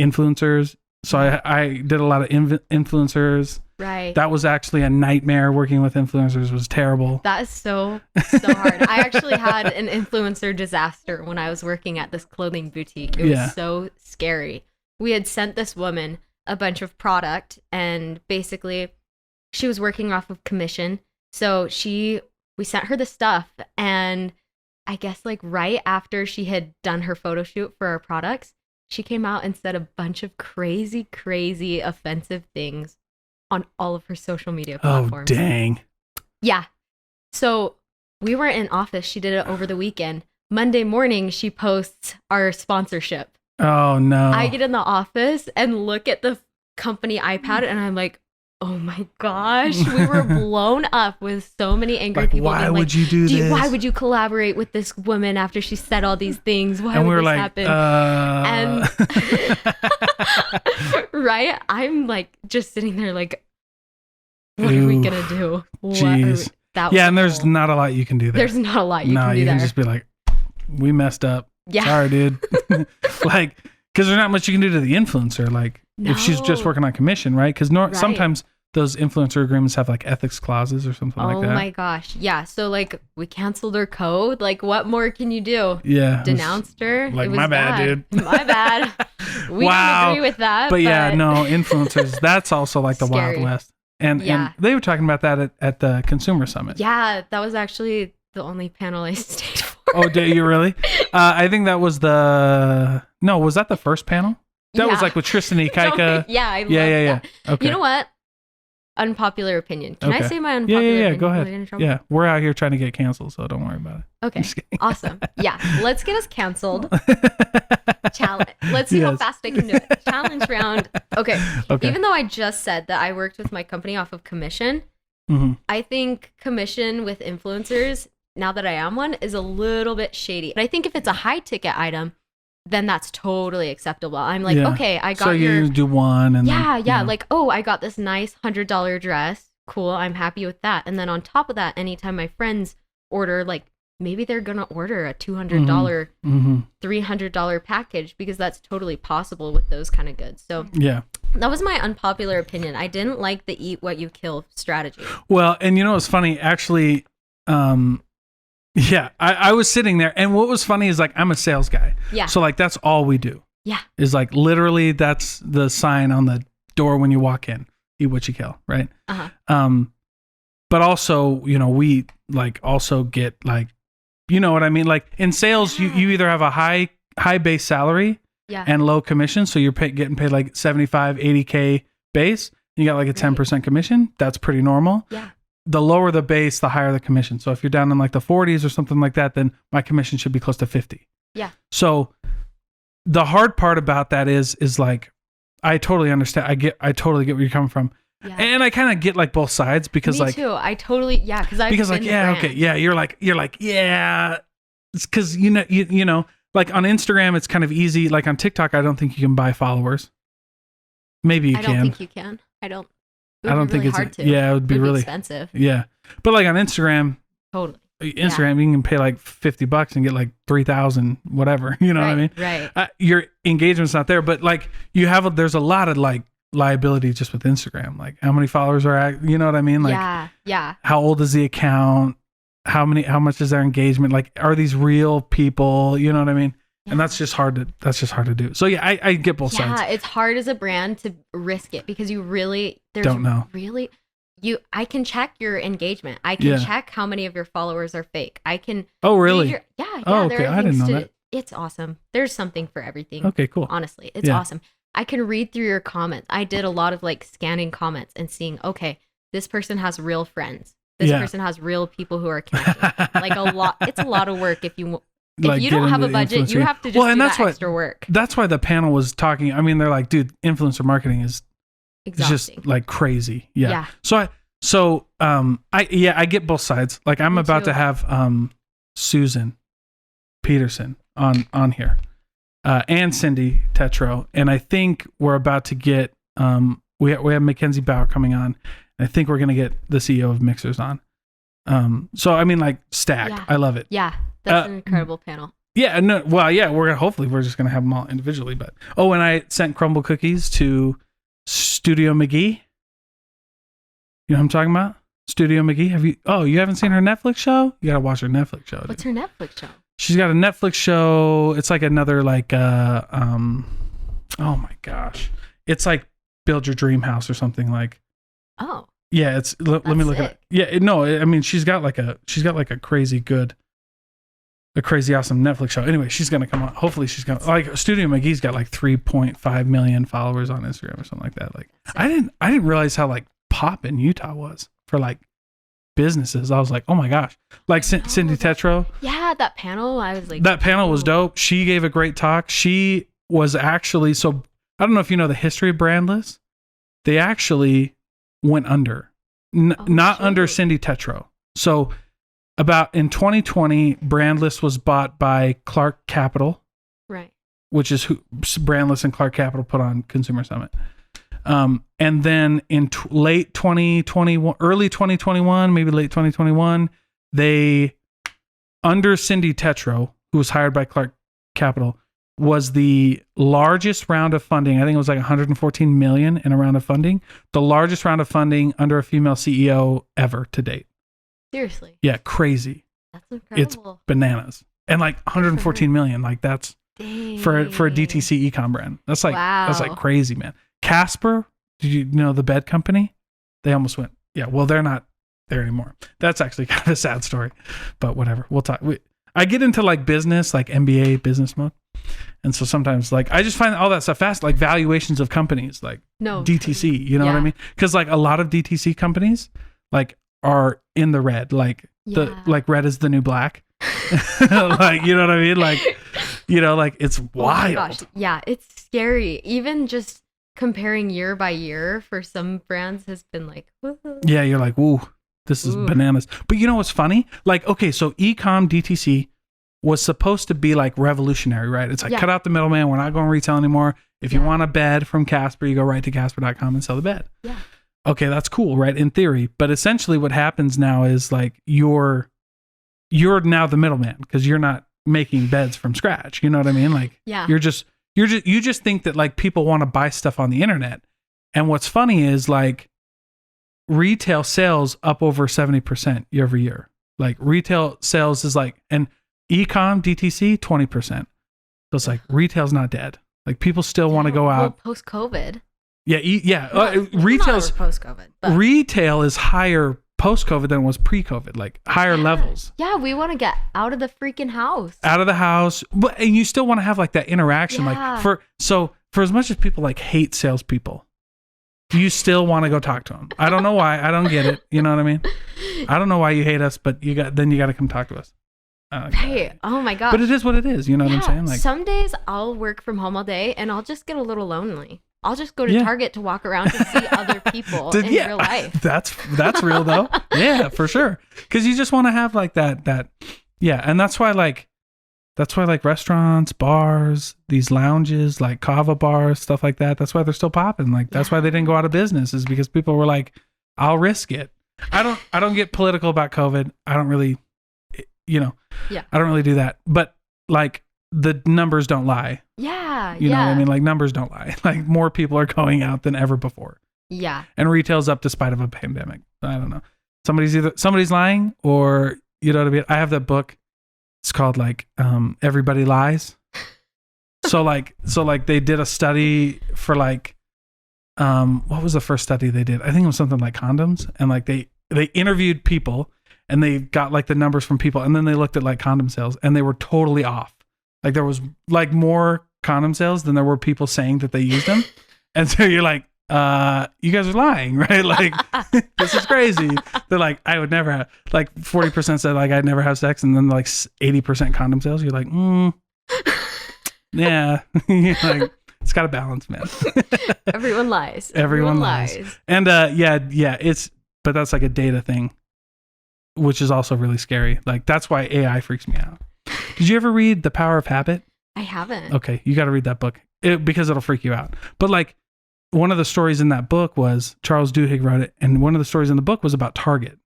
Speaker 1: influencers. So I did a lot of influencers.
Speaker 2: Right.
Speaker 1: That was actually a nightmare. Working with influencers was terrible.
Speaker 2: That is so hard. I actually had an influencer disaster when I was working at this clothing boutique. It was so scary. We had sent this woman a bunch of product, and basically she was working off of commission. So we sent her the stuff, and I guess like right after she had done her photo shoot for our products, she came out and said a bunch of crazy offensive things on all of her social media platforms.
Speaker 1: Oh, dang.
Speaker 2: Yeah. So we were in office. She did it over the weekend. Monday morning, she posts our sponsorship.
Speaker 1: Oh, no.
Speaker 2: I get in the office and look at the company iPad, and I'm like, oh my gosh, we were blown up with so many angry people.
Speaker 1: Why would you do this?
Speaker 2: Why would you collaborate with this woman after she said all these things? Why would this happen? And right? I'm like just sitting there like, what are we going to do?
Speaker 1: Jeez. And there's not a lot you can do there.
Speaker 2: There's not a lot you can do there.
Speaker 1: You can just be like, we messed up.
Speaker 2: Yeah.
Speaker 1: Sorry, dude. Like, because there's not much you can do to the influencer. Like, if she's just working on commission, right? Because sometimes those influencer agreements have like ethics clauses or something like that.
Speaker 2: Oh my gosh. Yeah. So like we canceled her code. Like what more can you do?
Speaker 1: Yeah.
Speaker 2: Denounced her.
Speaker 1: Like, my bad, dude.
Speaker 2: My bad. We don't agree with that.
Speaker 1: But yeah, no, influencers, that's also like the Wild West. And they were talking about that at the Consumer Summit.
Speaker 2: Yeah. That was actually the only panel I stayed for.
Speaker 1: Oh, did you really? I think that was was that the first panel? That was like with Tristan Ikaika.
Speaker 2: Yeah, I love that.
Speaker 1: Okay.
Speaker 2: You know what? Unpopular opinion. Can I say my unpopular opinion?
Speaker 1: Yeah, go ahead. Yeah, we're out here trying to get canceled, so don't worry about it.
Speaker 2: Okay, awesome. Yeah, let's get us canceled. Challenge. Let's see how fast I can do it. Challenge round. Okay. Even though I just said that I worked with my company off of commission, I think commission with influencers, now that I am one, is a little bit shady. But I think if it's a high ticket item, then that's totally acceptable. I'm like, okay, I got
Speaker 1: so you do one and then,
Speaker 2: like, oh, I got this nice $100 dress. Cool, I'm happy with that. And then on top of that, anytime my friends order, like maybe they're gonna order a $200, $300 package, because that's totally possible with those kind of goods. So that was my unpopular opinion. I didn't like the eat what you kill strategy.
Speaker 1: Well, and you know what's funny? Actually, I was sitting there, and what was funny is like I'm a sales guy. Yeah. So like that's all we do.
Speaker 2: Yeah.
Speaker 1: Is like literally that's the sign on the door when you walk in. Eat what you kill, right? But also, you know, we like also get like, you know what I mean? Like in sales, you either have a high base salary and low commission, so you're getting paid like 75, 80K base. You got like a 10% commission. That's pretty normal.
Speaker 2: Yeah.
Speaker 1: The lower the base, the higher the commission. So if you're down in like the 40s or something like that, then my commission should be close to 50.
Speaker 2: Yeah.
Speaker 1: So the hard part about that is like, I totally understand. I totally get where you're coming from. Yeah. And I kind of get like both sides because
Speaker 2: Me
Speaker 1: like,
Speaker 2: too. I totally, because I've
Speaker 1: because
Speaker 2: been
Speaker 1: like,
Speaker 2: the brand.
Speaker 1: Okay. Yeah. You're like, it's cause you know, like on Instagram, it's kind of easy. Like on TikTok, I don't think you can buy followers. Maybe you can.
Speaker 2: I don't think you can. I don't think
Speaker 1: it's
Speaker 2: hard to.
Speaker 1: Yeah, it would be really
Speaker 2: expensive.
Speaker 1: Yeah, but like on Instagram,
Speaker 2: totally.
Speaker 1: Instagram, you can pay like $50 and get like 3,000, whatever. You know what I mean?
Speaker 2: Right.
Speaker 1: Your engagement's not there, but like there's a lot of like liability just with Instagram. Like how many followers you know what I mean? Like how old is the account? How much is their engagement? Like are these real people? You know what I mean? Yeah. And that's just hard to do. So yeah, I get both sides.
Speaker 2: Yeah, it's hard as a brand to risk it because you really
Speaker 1: don't know.
Speaker 2: Really, I can check your engagement. I can check how many of your followers are fake. I can.
Speaker 1: Oh really?
Speaker 2: Oh,
Speaker 1: okay. I didn't know that.
Speaker 2: It's awesome. There's something for everything.
Speaker 1: Okay, cool.
Speaker 2: Honestly, it's awesome. I can read through your comments. I did a lot of like scanning comments and seeing, okay, this person has real friends. This person has real people who are connected. Like a lot. It's a lot of work if you don't have a budget, you have to just do that extra work.
Speaker 1: That's why the panel was talking. I mean, they're like, dude, influencer marketing is
Speaker 2: exhausting.
Speaker 1: Just like crazy. Yeah. I get both sides. Like I'm about to have Susan Peterson on here and Cindy Tetro, and I think we're about to get we have Mackenzie Bauer coming on. And I think we're gonna get the CEO of Mixers on. So I mean, like stacked. Yeah. I love it.
Speaker 2: Yeah. That's an incredible panel.
Speaker 1: Yeah, no, well, yeah, we're just gonna have them all individually, but and I sent crumble cookies to Studio McGee. You know what I'm talking about? Studio McGee. You haven't seen her Netflix show? You gotta watch her Netflix show.
Speaker 2: What's her Netflix show?
Speaker 1: She's got a Netflix show. It's like another oh my gosh. It's like Build Your Dream House or something like.
Speaker 2: Oh.
Speaker 1: Yeah, let me look at it. Yeah, no, I mean she's got like a crazy awesome Netflix show. Anyway, she's gonna come on. Hopefully she's gonna like Studio McGee's got like 3.5 million followers on Instagram or something like that. Like I didn't realize how like poppin' Utah was for like businesses. I was like, oh my gosh. Like Cindy Tetro.
Speaker 2: Yeah, that panel. I was like,
Speaker 1: that panel was dope. She gave a great talk. She was actually I don't know if you know the history of Brandless. They actually went under, not under Cindy Tetro. So about in 2020, Brandless was bought by Clark Capital,
Speaker 2: right?
Speaker 1: Which is who Brandless and Clark Capital put on Consumer Summit. And then in late 2021, early 2021, maybe late 2021, they under Cindy Tetro, who was hired by Clark Capital, was the largest round of funding. I think it was like 114 million in a round of funding. The largest round of funding under a female CEO ever to date.
Speaker 2: Seriously?
Speaker 1: Yeah, crazy.
Speaker 2: That's incredible.
Speaker 1: It's bananas. And like 114 million, like that's for a DTC ecom brand. That's like that's like crazy, man. Casper, did you know the bed company? They almost went. Yeah, well, they're not there anymore. That's actually kind of a sad story, but whatever. We'll talk. I get into like business, like MBA business mode. And so sometimes like I just find all that stuff fast, like valuations of companies, like DTC, you know what I mean? Because like a lot of DTC companies like are in the red, like like red is the new black. Like, you know what I mean? Like, you know, like it's wild. Oh my gosh.
Speaker 2: Yeah, it's scary. Even just comparing year by year for some brands has been like, woo-hoo.
Speaker 1: Yeah, you're like, woo, this is bananas. But you know what's funny? Like, okay, so ecom DTC was supposed to be like revolutionary, right? It's like cut out the middleman. We're not going retail anymore. If you want a bed from Casper, you go right to Casper.com and sell the bed.
Speaker 2: Yeah.
Speaker 1: Okay, that's cool, right? In theory. But essentially what happens now is like you're now the middleman because you're not making beds from scratch. You know what I mean? Like you just think that like people want to buy stuff on the internet. And what's funny is like retail sales up over 70% year over year. Like retail sales is like, and e-com DTC 20%. So it's like retail's not dead. Like people still want to go out
Speaker 2: post COVID.
Speaker 1: Yeah, retail's
Speaker 2: post COVID.
Speaker 1: Retail is higher post COVID than it was pre COVID, like higher levels.
Speaker 2: Yeah, we want to get out of the freaking house.
Speaker 1: Out of the house, but and you still want to have like that interaction, like for as much as people like hate salespeople, you still want to go talk to them. I don't know why. I don't get it. You know what I mean? I don't know why you hate us, but you got to come talk to us.
Speaker 2: Hey, oh my gosh.
Speaker 1: But it is what it is. You know what I'm saying? Like
Speaker 2: some days I'll work from home all day and I'll just get a little lonely. I'll just go to Target to walk around and see other people in real life.
Speaker 1: That's real though. Yeah, for sure. Because you just want to have like that. Yeah, and that's why like restaurants, bars, these lounges, like kava bars, stuff like that. That's why they're still popping. Like that's why they didn't go out of business, is because people were like, "I'll risk it." I don't get political about COVID. I don't really, I don't really do that. But like the numbers don't lie.
Speaker 2: Yeah.
Speaker 1: You know what I mean? Like numbers don't lie. Like more people are going out than ever before.
Speaker 2: Yeah.
Speaker 1: And retail's up despite of a pandemic. I don't know. Somebody's lying, or you know what I mean? I have that book. It's called like Everybody Lies. So like they did a study for like what was the first study they did? I think it was something like condoms, and like they interviewed people and they got like the numbers from people, and then they looked at like condom sales and they were totally off. Like there was like more condom sales than there were people saying that they used them. And so you're like, you guys are lying, right? Like this is crazy. They're like, I would never have, like 40% said like I'd never have sex, and then like 80% condom sales. You're like, yeah. You're like, it's got a balance, man.
Speaker 2: Everyone lies.
Speaker 1: Everyone lies. And but that's like a data thing, which is also really scary. Like that's why AI freaks me out. Did you ever read The Power of Habit?
Speaker 2: I haven't.
Speaker 1: Okay, you got to read that book because it'll freak you out. But like one of the stories in that book was Charles Duhigg wrote it, and one of the stories in the book was about Target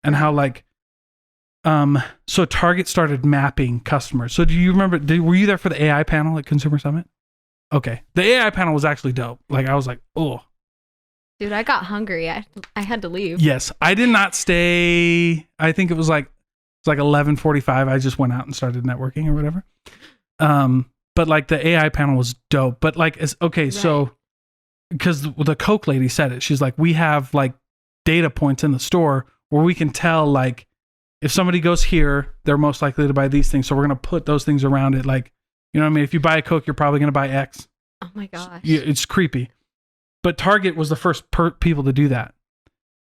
Speaker 1: and how like so Target started mapping customers. So do you remember? Were you there for the AI panel at Consumer Summit? Okay, the AI panel was actually dope. Like I was like, oh,
Speaker 2: Dude, I got hungry. I had to leave.
Speaker 1: Yes, I did not stay. I think it was like 11:45. I just went out and started networking or whatever. But like the AI panel was dope. But like, so because the Coke lady said it, she's like, we have like data points in the store where we can tell like if somebody goes here, they're most likely to buy these things. So we're gonna put those things around it. Like, you know what I mean? If you buy a Coke, you're probably gonna buy X.
Speaker 2: Oh my gosh.
Speaker 1: It's creepy. But Target was the first people to do that.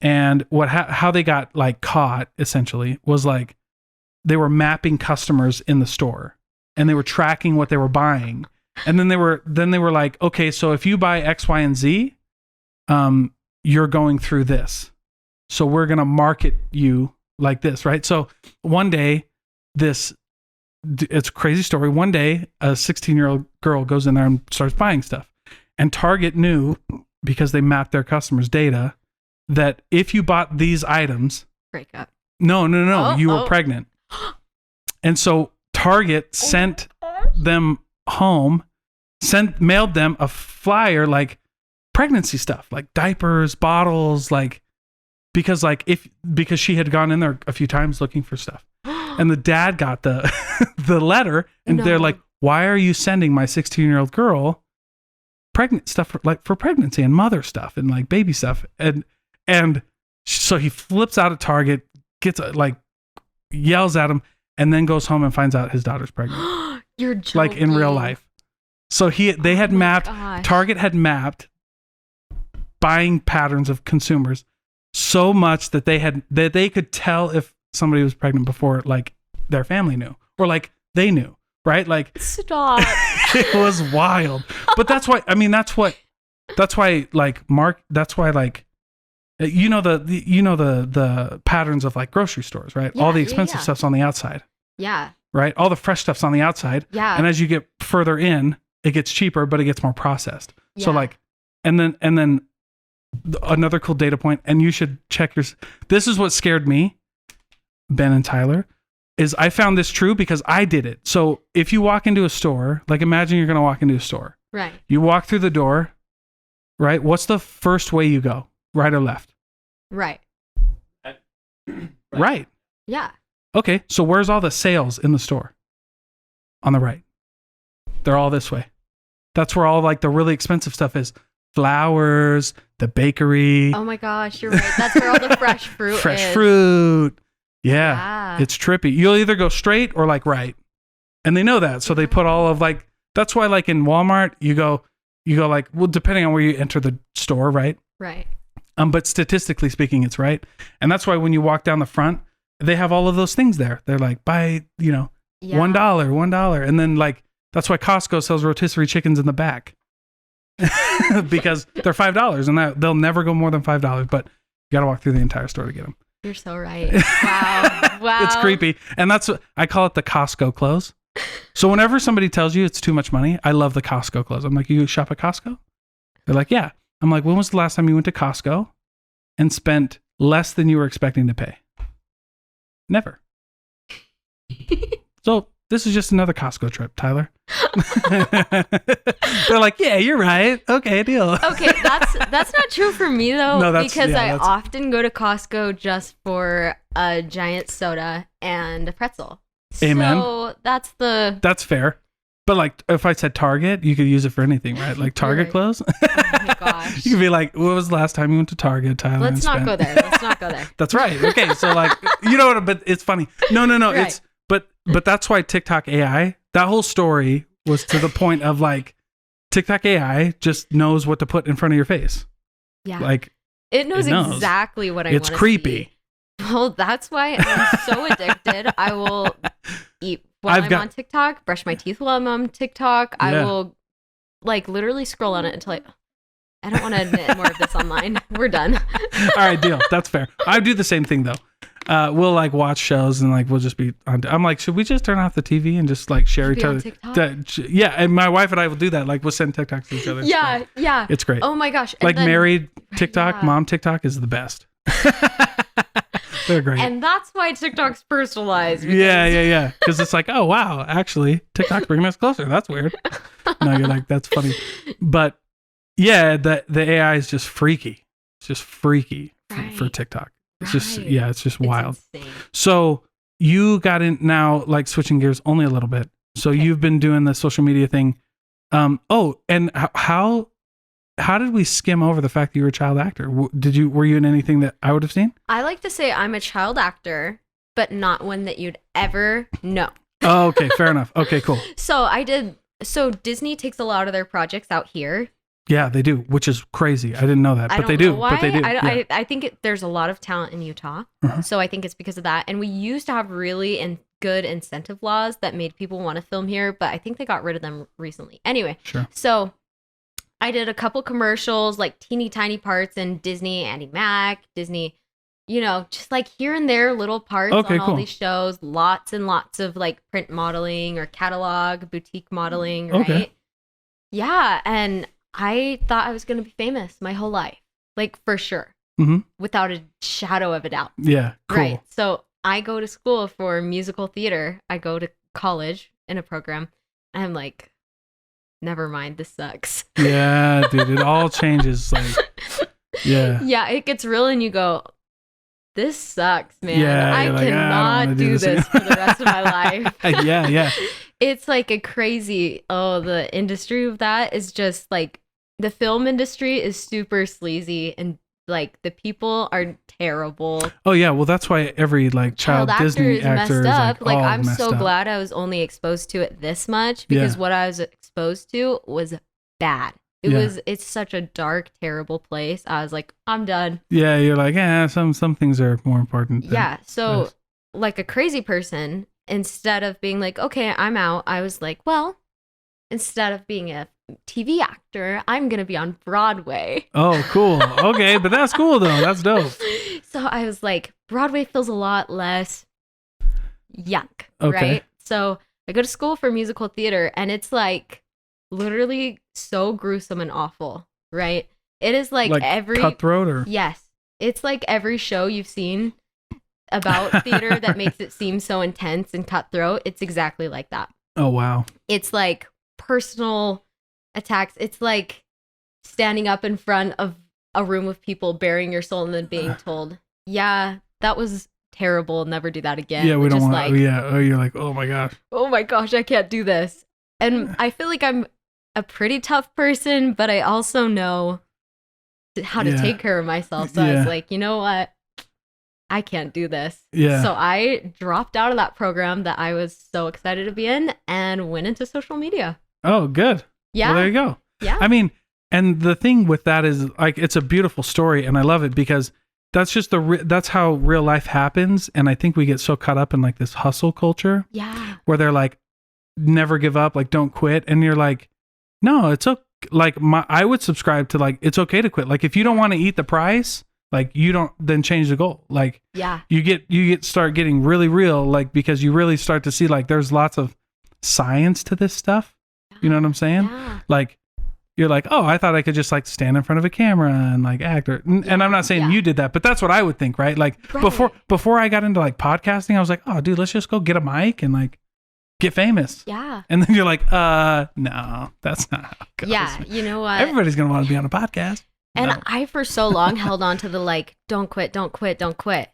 Speaker 1: And how they got like caught essentially was like they were mapping customers in the store and they were tracking what they were buying. And then they were like, okay, so if you buy X, Y, and Z, you're going through this. So we're going to market you like this, right? So one day, it's a crazy story. One day, a 16-year-old girl goes in there and starts buying stuff. And Target knew, because they mapped their customers' data, that if you bought these items...
Speaker 2: Break up.
Speaker 1: No, you were pregnant. And so Target sent them home, mailed them a flyer, like pregnancy stuff, like diapers, bottles, like... Because she had gone in there a few times looking for stuff. And the dad got the letter, and they're like, why are you sending my 16-year-old girl pregnant stuff for pregnancy and mother stuff and like baby stuff? And so he flips out at Target, gets like yells at him, and then goes home and finds out his daughter's pregnant.
Speaker 2: You're joking.
Speaker 1: Like in real life. So they had mapped, Target had mapped buying patterns of consumers so much that they could tell if somebody was pregnant before like their family knew or like they knew, right? Like
Speaker 2: stop.
Speaker 1: It was wild. But that's why the patterns of like grocery stores, right?
Speaker 2: Yeah,
Speaker 1: all the expensive stuff's on the outside.
Speaker 2: Yeah.
Speaker 1: Right? All the fresh stuff's on the outside.
Speaker 2: Yeah.
Speaker 1: And as you get further in, it gets cheaper, but it gets more processed. Yeah. So like, and then another cool data point, and you should check this is what scared me, Ben and Tyler, is I found this true because I did it. So if you walk into a store, like imagine you're going to walk into a store.
Speaker 2: Right.
Speaker 1: You walk through the door, right? What's the first way you go? Right or left?
Speaker 2: Right.
Speaker 1: Right.
Speaker 2: Yeah.
Speaker 1: Okay. So where's all the sales in the store? On the right. They're all this way. That's where all like the really expensive stuff is. Flowers, the bakery.
Speaker 2: Oh my gosh, you're right. That's where all the fresh fruit is.
Speaker 1: Fresh fruit. Yeah. It's trippy. You'll either go straight or like right. And they know that. So they put all of like, that's why like in Walmart, you go like, well, depending on where you enter the store, right?
Speaker 2: Right.
Speaker 1: But statistically speaking, it's right. And that's why when you walk down the front, they have all of those things there. They're like, buy, $1. And then like, that's why Costco sells rotisserie chickens in the back. Because they're $5 and they'll never go more than $5, but you got to walk through the entire store to get them.
Speaker 2: You're so right. Wow.
Speaker 1: It's creepy. And that's what I call it, the Costco close. So whenever somebody tells you it's too much money, I love the Costco close. I'm like, you shop at Costco? They're like, yeah. I'm like, when was the last time you went to Costco and spent less than you were expecting to pay? Never. So this is just another Costco trip, Tyler. They're like, yeah, you're right. Okay, deal.
Speaker 2: Okay, that's not true for me though, because I often go to Costco just for a giant soda and a pretzel.
Speaker 1: Amen.
Speaker 2: So that's
Speaker 1: fair. But like, if I said Target, you could use it for anything, right? Like Target clothes.
Speaker 2: Oh my gosh.
Speaker 1: You could be like, what was the last time you went to Target, Tyler?
Speaker 2: Let's not go there.
Speaker 1: That's right. Okay, so like, you know what? But it's funny. No.
Speaker 2: Right.
Speaker 1: It's but that's why TikTok AI. That whole story was to the point of like, TikTok AI just knows what to put in front of your face.
Speaker 2: Yeah.
Speaker 1: Like
Speaker 2: it knows exactly what I want to see.
Speaker 1: It's creepy.
Speaker 2: Well, that's why I'm so addicted. I will eat while I'm on TikTok, brush my teeth while I'm on TikTok. Yeah. I will like literally scroll on it until I don't want to admit more of this online. We're done.
Speaker 1: All right, deal. That's fair. I do the same thing though. We'll like watch shows and like we'll just be on. I'm like, should we just turn off the TV and just like share each other? Yeah, and my wife and I will do that. Like we'll send TikToks to each other.
Speaker 2: Yeah.
Speaker 1: It's great.
Speaker 2: Oh my gosh.
Speaker 1: And like then, married TikTok, mom TikTok is the best. They're great.
Speaker 2: And that's why TikTok's personalized.
Speaker 1: Yeah. Because it's like, oh wow, actually TikTok's bringing us closer. That's weird. No, you're like, that's funny. But yeah, the AI is just freaky. just freaky for TikTok. It's just it's wild. Insane. So you got in now, like switching gears only a little bit. So you've been doing the social media thing. And how did we skim over the fact that you were a child actor? Were you in anything that I would have seen?
Speaker 2: I like to say I'm a child actor, but not one that you'd ever know.
Speaker 1: Oh, okay. Fair enough. Okay, cool.
Speaker 2: So Disney takes a lot of their projects out here.
Speaker 1: Yeah, they do, which is crazy. I didn't know that, but they do.
Speaker 2: Why.
Speaker 1: But they do.
Speaker 2: I think there's a lot of talent in Utah, so I think it's because of that. And we used to have really good incentive laws that made people want to film here, but I think they got rid of them recently. Anyway, so I did a couple commercials, like teeny tiny parts in Disney, Andy Mac, Disney, just like here and there little parts on all these shows, lots and lots of like print modeling or catalog, boutique modeling, right? Okay. Yeah, and I thought I was going to be famous my whole life, like for sure, without a shadow of a doubt.
Speaker 1: Yeah, cool.
Speaker 2: Right. So I go to school for musical theater. I go to college in a program. And I'm like, never mind, this sucks.
Speaker 1: Yeah, dude, it all changes. Like, yeah.
Speaker 2: Yeah, it gets real and you go, this sucks, man. Yeah, I cannot do this for the rest of my life.
Speaker 1: Yeah.
Speaker 2: It's like a crazy, the industry of that is just like, the film industry is super sleazy and like the people are terrible.
Speaker 1: Oh yeah, well that's why every like child Disney actor is
Speaker 2: messed up. Like I'm so glad I was only exposed to it this much because what I was exposed to was bad. It's such a dark, terrible place. I was like, I'm done.
Speaker 1: Yeah, you're like, some things are more important.
Speaker 2: Yeah, so like a crazy person, instead of being like, okay, I'm out, I was like, well, instead of being a TV actor, I'm gonna be on Broadway.
Speaker 1: Oh, cool. Okay, but that's cool though. That's dope.
Speaker 2: So I was like, Broadway feels a lot less yuck,
Speaker 1: okay.
Speaker 2: Right? So I go to school for musical theater, and it's like literally so gruesome and awful, right? It is like every
Speaker 1: cutthroat, or
Speaker 2: yes, it's like every show you've seen about theater that makes it seem so intense and cutthroat. It's exactly like that.
Speaker 1: Oh wow!
Speaker 2: It's like personal attacks. It's like standing up in front of a room of people, bearing your soul, and then being told, yeah, that was terrible, never do that again.
Speaker 1: Yeah, we don't want you're like, oh my gosh,
Speaker 2: I can't do this. And I feel like I'm a pretty tough person, but I also know how to take care of myself. So I was like, you know what, I can't do this.
Speaker 1: Yeah.
Speaker 2: So I dropped out of that program that I was so excited to be in and went into social media.
Speaker 1: Oh, good.
Speaker 2: Yeah.
Speaker 1: Well, there you go.
Speaker 2: Yeah.
Speaker 1: I mean, and the thing with that is like, it's a beautiful story and I love it because that's just that's how real life happens. And I think we get so caught up in like this hustle culture.
Speaker 2: Yeah.
Speaker 1: Where they're like, never give up, like don't quit. And you're like, no, it's okay. Like I would subscribe to like, it's okay to quit. Like if you don't want to eat the price, like you don't then change the goal. Like you start getting really real, like because you really start to see like there's lots of science to this stuff. You know what I'm saying?
Speaker 2: Yeah.
Speaker 1: Like, you're like, oh, I thought I could just like stand in front of a camera and like act. And I'm not saying you did that, but that's what I would think, right? Like before I got into like podcasting, I was like, oh, dude, let's just go get a mic and like get famous.
Speaker 2: Yeah.
Speaker 1: And then you're like, no, that's not how it goes.
Speaker 2: Yeah. You know what?
Speaker 1: Everybody's going to want to be on a podcast.
Speaker 2: And I, for so long, held on to the like, don't quit, don't quit, don't quit.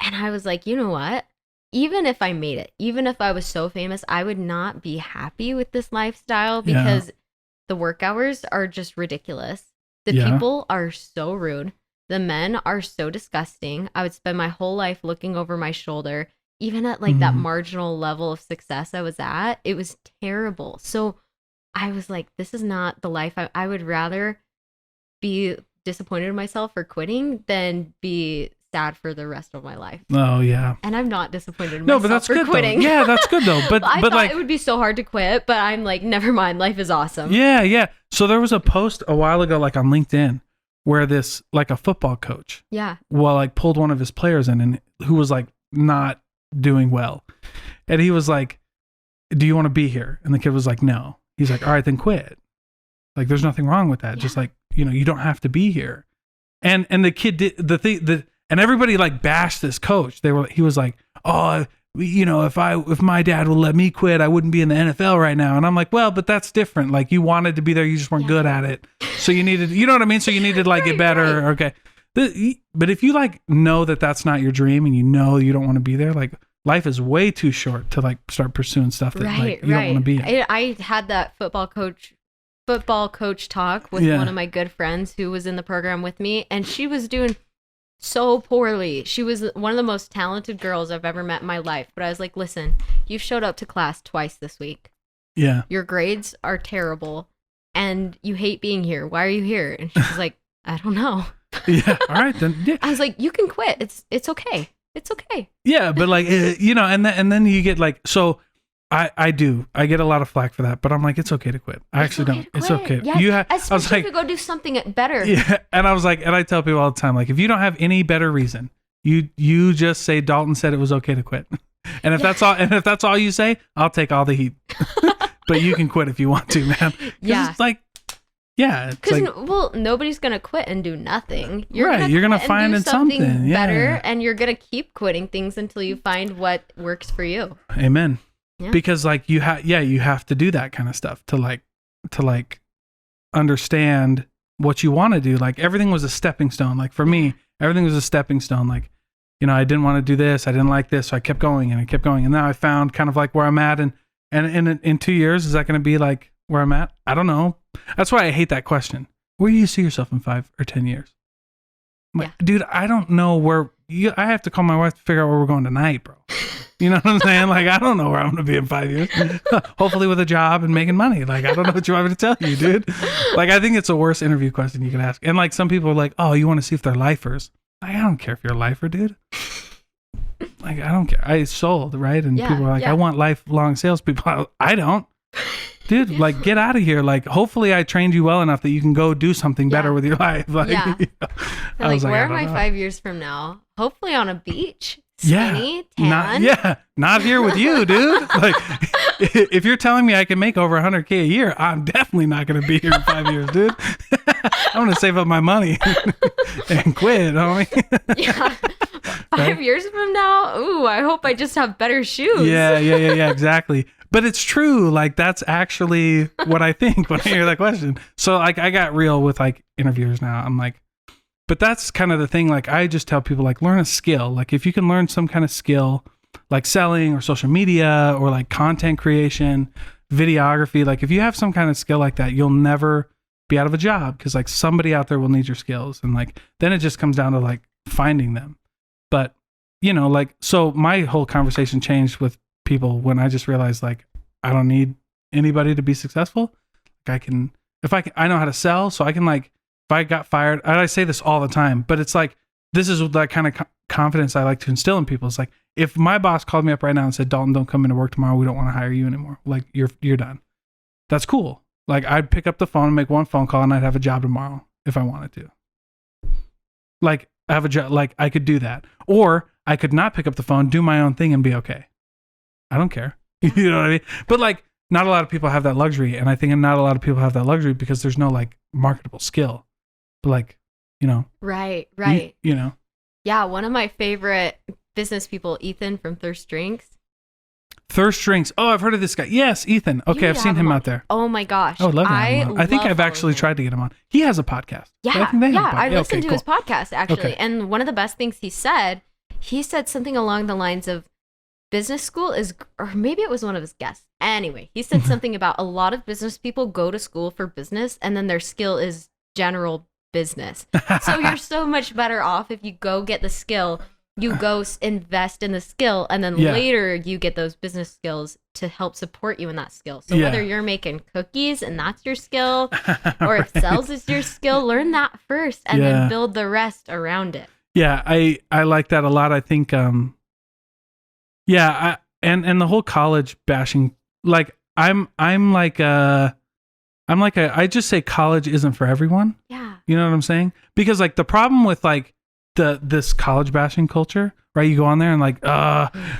Speaker 2: And I was like, you know what? Even if I made it, even if I was so famous, I would not be happy with this lifestyle because the work hours are just ridiculous. The people are so rude. The men are so disgusting. I would spend my whole life looking over my shoulder. Even at like that marginal level of success I was at, it was terrible. So I was like, this is not the life. I would rather be disappointed in myself for quitting than be sad for the rest of my life.
Speaker 1: Oh yeah.
Speaker 2: And I'm not disappointed in myself
Speaker 1: but that's
Speaker 2: for
Speaker 1: good
Speaker 2: quitting.
Speaker 1: Though. Yeah, that's good though. But
Speaker 2: I thought
Speaker 1: like
Speaker 2: it would be so hard to quit, but I'm like, never mind, life is awesome.
Speaker 1: Yeah. So there was a post a while ago, like on LinkedIn, where this like a football coach, like pulled one of his players in, and who was like not doing well, and he was like, "Do you want to be here?" And the kid was like, "No." He's like, "All right, then quit. Like, there's nothing wrong with that. Just like you don't have to be here." And the kid did the thing and everybody like bashed this coach. He was like, "Oh, if my dad would let me quit, I wouldn't be in the NFL right now." And I'm like, "Well, but that's different. Like you wanted to be there, you just weren't good at it. So you needed, you know what I mean? So you needed to like get better." Right. Okay. But if you like know that that's not your dream and you know you don't want to be there, like life is way too short to like start pursuing stuff that like you don't want to be in.
Speaker 2: I had that football coach talk with one of my good friends who was in the program with me, and she was doing so poorly. She was one of the most talented girls I've ever met in my life. But I was like, listen, you've showed up to class twice this week.
Speaker 1: Yeah.
Speaker 2: Your grades are terrible and you hate being here. Why are you here? And she was like, I don't know.
Speaker 1: Yeah. All right. Then yeah.
Speaker 2: I was like, you can quit. It's okay. It's okay.
Speaker 1: Yeah. But like, you know, and then you get like, so I get a lot of flack for that, but I'm like, it's okay to quit. I actually don't. It's okay.
Speaker 2: Yes. Especially if you go do something better.
Speaker 1: Yeah. And I was like, and I tell people all the time, like, if you don't have any better reason, you just say Dalton said it was okay to quit. And if that's all you say, I'll take all the heat. But you can quit if you want to, man.
Speaker 2: Yeah.
Speaker 1: It's like, yeah.
Speaker 2: Because nobody's gonna quit and do nothing. You're
Speaker 1: gonna find something
Speaker 2: better, and you're gonna keep quitting things until you find what works for you.
Speaker 1: Amen. Yeah. Because like you have to do that kind of stuff to like understand what you want to do. Like everything was a stepping stone. Like for me, everything was a stepping stone. Like, you know, I didn't want to do this. I didn't like this. So I kept going and I kept going. And now I found kind of like where I'm at. And in 2 years, is that going to be like where I'm at? I don't know. That's why I hate that question. Where do you see yourself in 5 or 10 years? I'm like, dude, I don't know where I have to call my wife to figure out where we're going tonight, bro. You know what I'm saying? Like, I don't know where I'm going to be in 5 years. Hopefully with a job and making money. Like, I don't know what you want me to tell you, dude. Like, I think it's the worst interview question you could ask. And like, some people are like, oh, you want to see if they're lifers. I don't care if you're a lifer, dude. Like, I don't care. I sold, right? And people are like, I want lifelong salespeople. I don't. Dude, like, get out of here. Like, hopefully I trained you well enough that you can go do something better with your life. Like,
Speaker 2: I was like, where am I 5 years from now? Hopefully on a beach. Skinny, tan.
Speaker 1: Not here with you, dude. Like, if you're telling me I can make over $100K a year, I'm definitely not going to be here in 5 years, dude. I'm going to save up my money and quit, homie.
Speaker 2: Yeah. 5 years from now, ooh, I hope I just have better shoes.
Speaker 1: Yeah, exactly. But it's true. Like, that's actually what I think when I hear that question. So, like, I got real with like interviewers now. I'm like, but that's kind of the thing. Like, I just tell people, like, learn a skill. Like, if you can learn some kind of skill, like selling or social media or like content creation, videography, like if you have some kind of skill like that, you'll never be out of a job because like somebody out there will need your skills. And like, then it just comes down to like finding them. But, you know, like, so my whole conversation changed with people when I just realized like, I don't need anybody to be successful. Like I know how to sell. So I can like, if I got fired, and I say this all the time, but it's like, this is that kind of confidence I like to instill in people. It's like, if my boss called me up right now and said, Dalton, don't come into work tomorrow. We don't want to hire you anymore. Like you're done. That's cool. Like I'd pick up the phone and make one phone call and I'd have a job tomorrow if I wanted to. Like I have a job, like I could do that. Or I could not pick up the phone, do my own thing and be okay. I don't care. You know what I mean? But like, not a lot of people have that luxury. And I think not a lot of people have that luxury because there's no like marketable skill. But like, you know.
Speaker 2: Right.
Speaker 1: You know.
Speaker 2: Yeah, one of my favorite business people, Ethan from Thirst Drinks.
Speaker 1: Thirst Drinks. Oh, I've heard of this guy. Yes, Ethan. Okay, I've seen him out there.
Speaker 2: Oh my gosh.
Speaker 1: Oh, love him. I think I've actually tried to get him on. He has a podcast.
Speaker 2: Yeah, I listened to his podcast actually. Okay. And one of the best things he said something along the lines of business school is, or maybe it was one of his guests. Anyway, he said something about a lot of business people go to school for business and then their skill is general business. So you're so much better off if you go get the skill, you go invest in the skill, and then later you get those business skills to help support you in that skill. So whether you're making cookies and that's your skill, or if sales is your skill, learn that first and then build the rest around it.
Speaker 1: Yeah, I like that a lot. I think and the whole college bashing, like I just say college isn't for everyone.
Speaker 2: Yeah.
Speaker 1: You know what I'm saying? Because like the problem with like this college bashing culture, right? You go on there and like,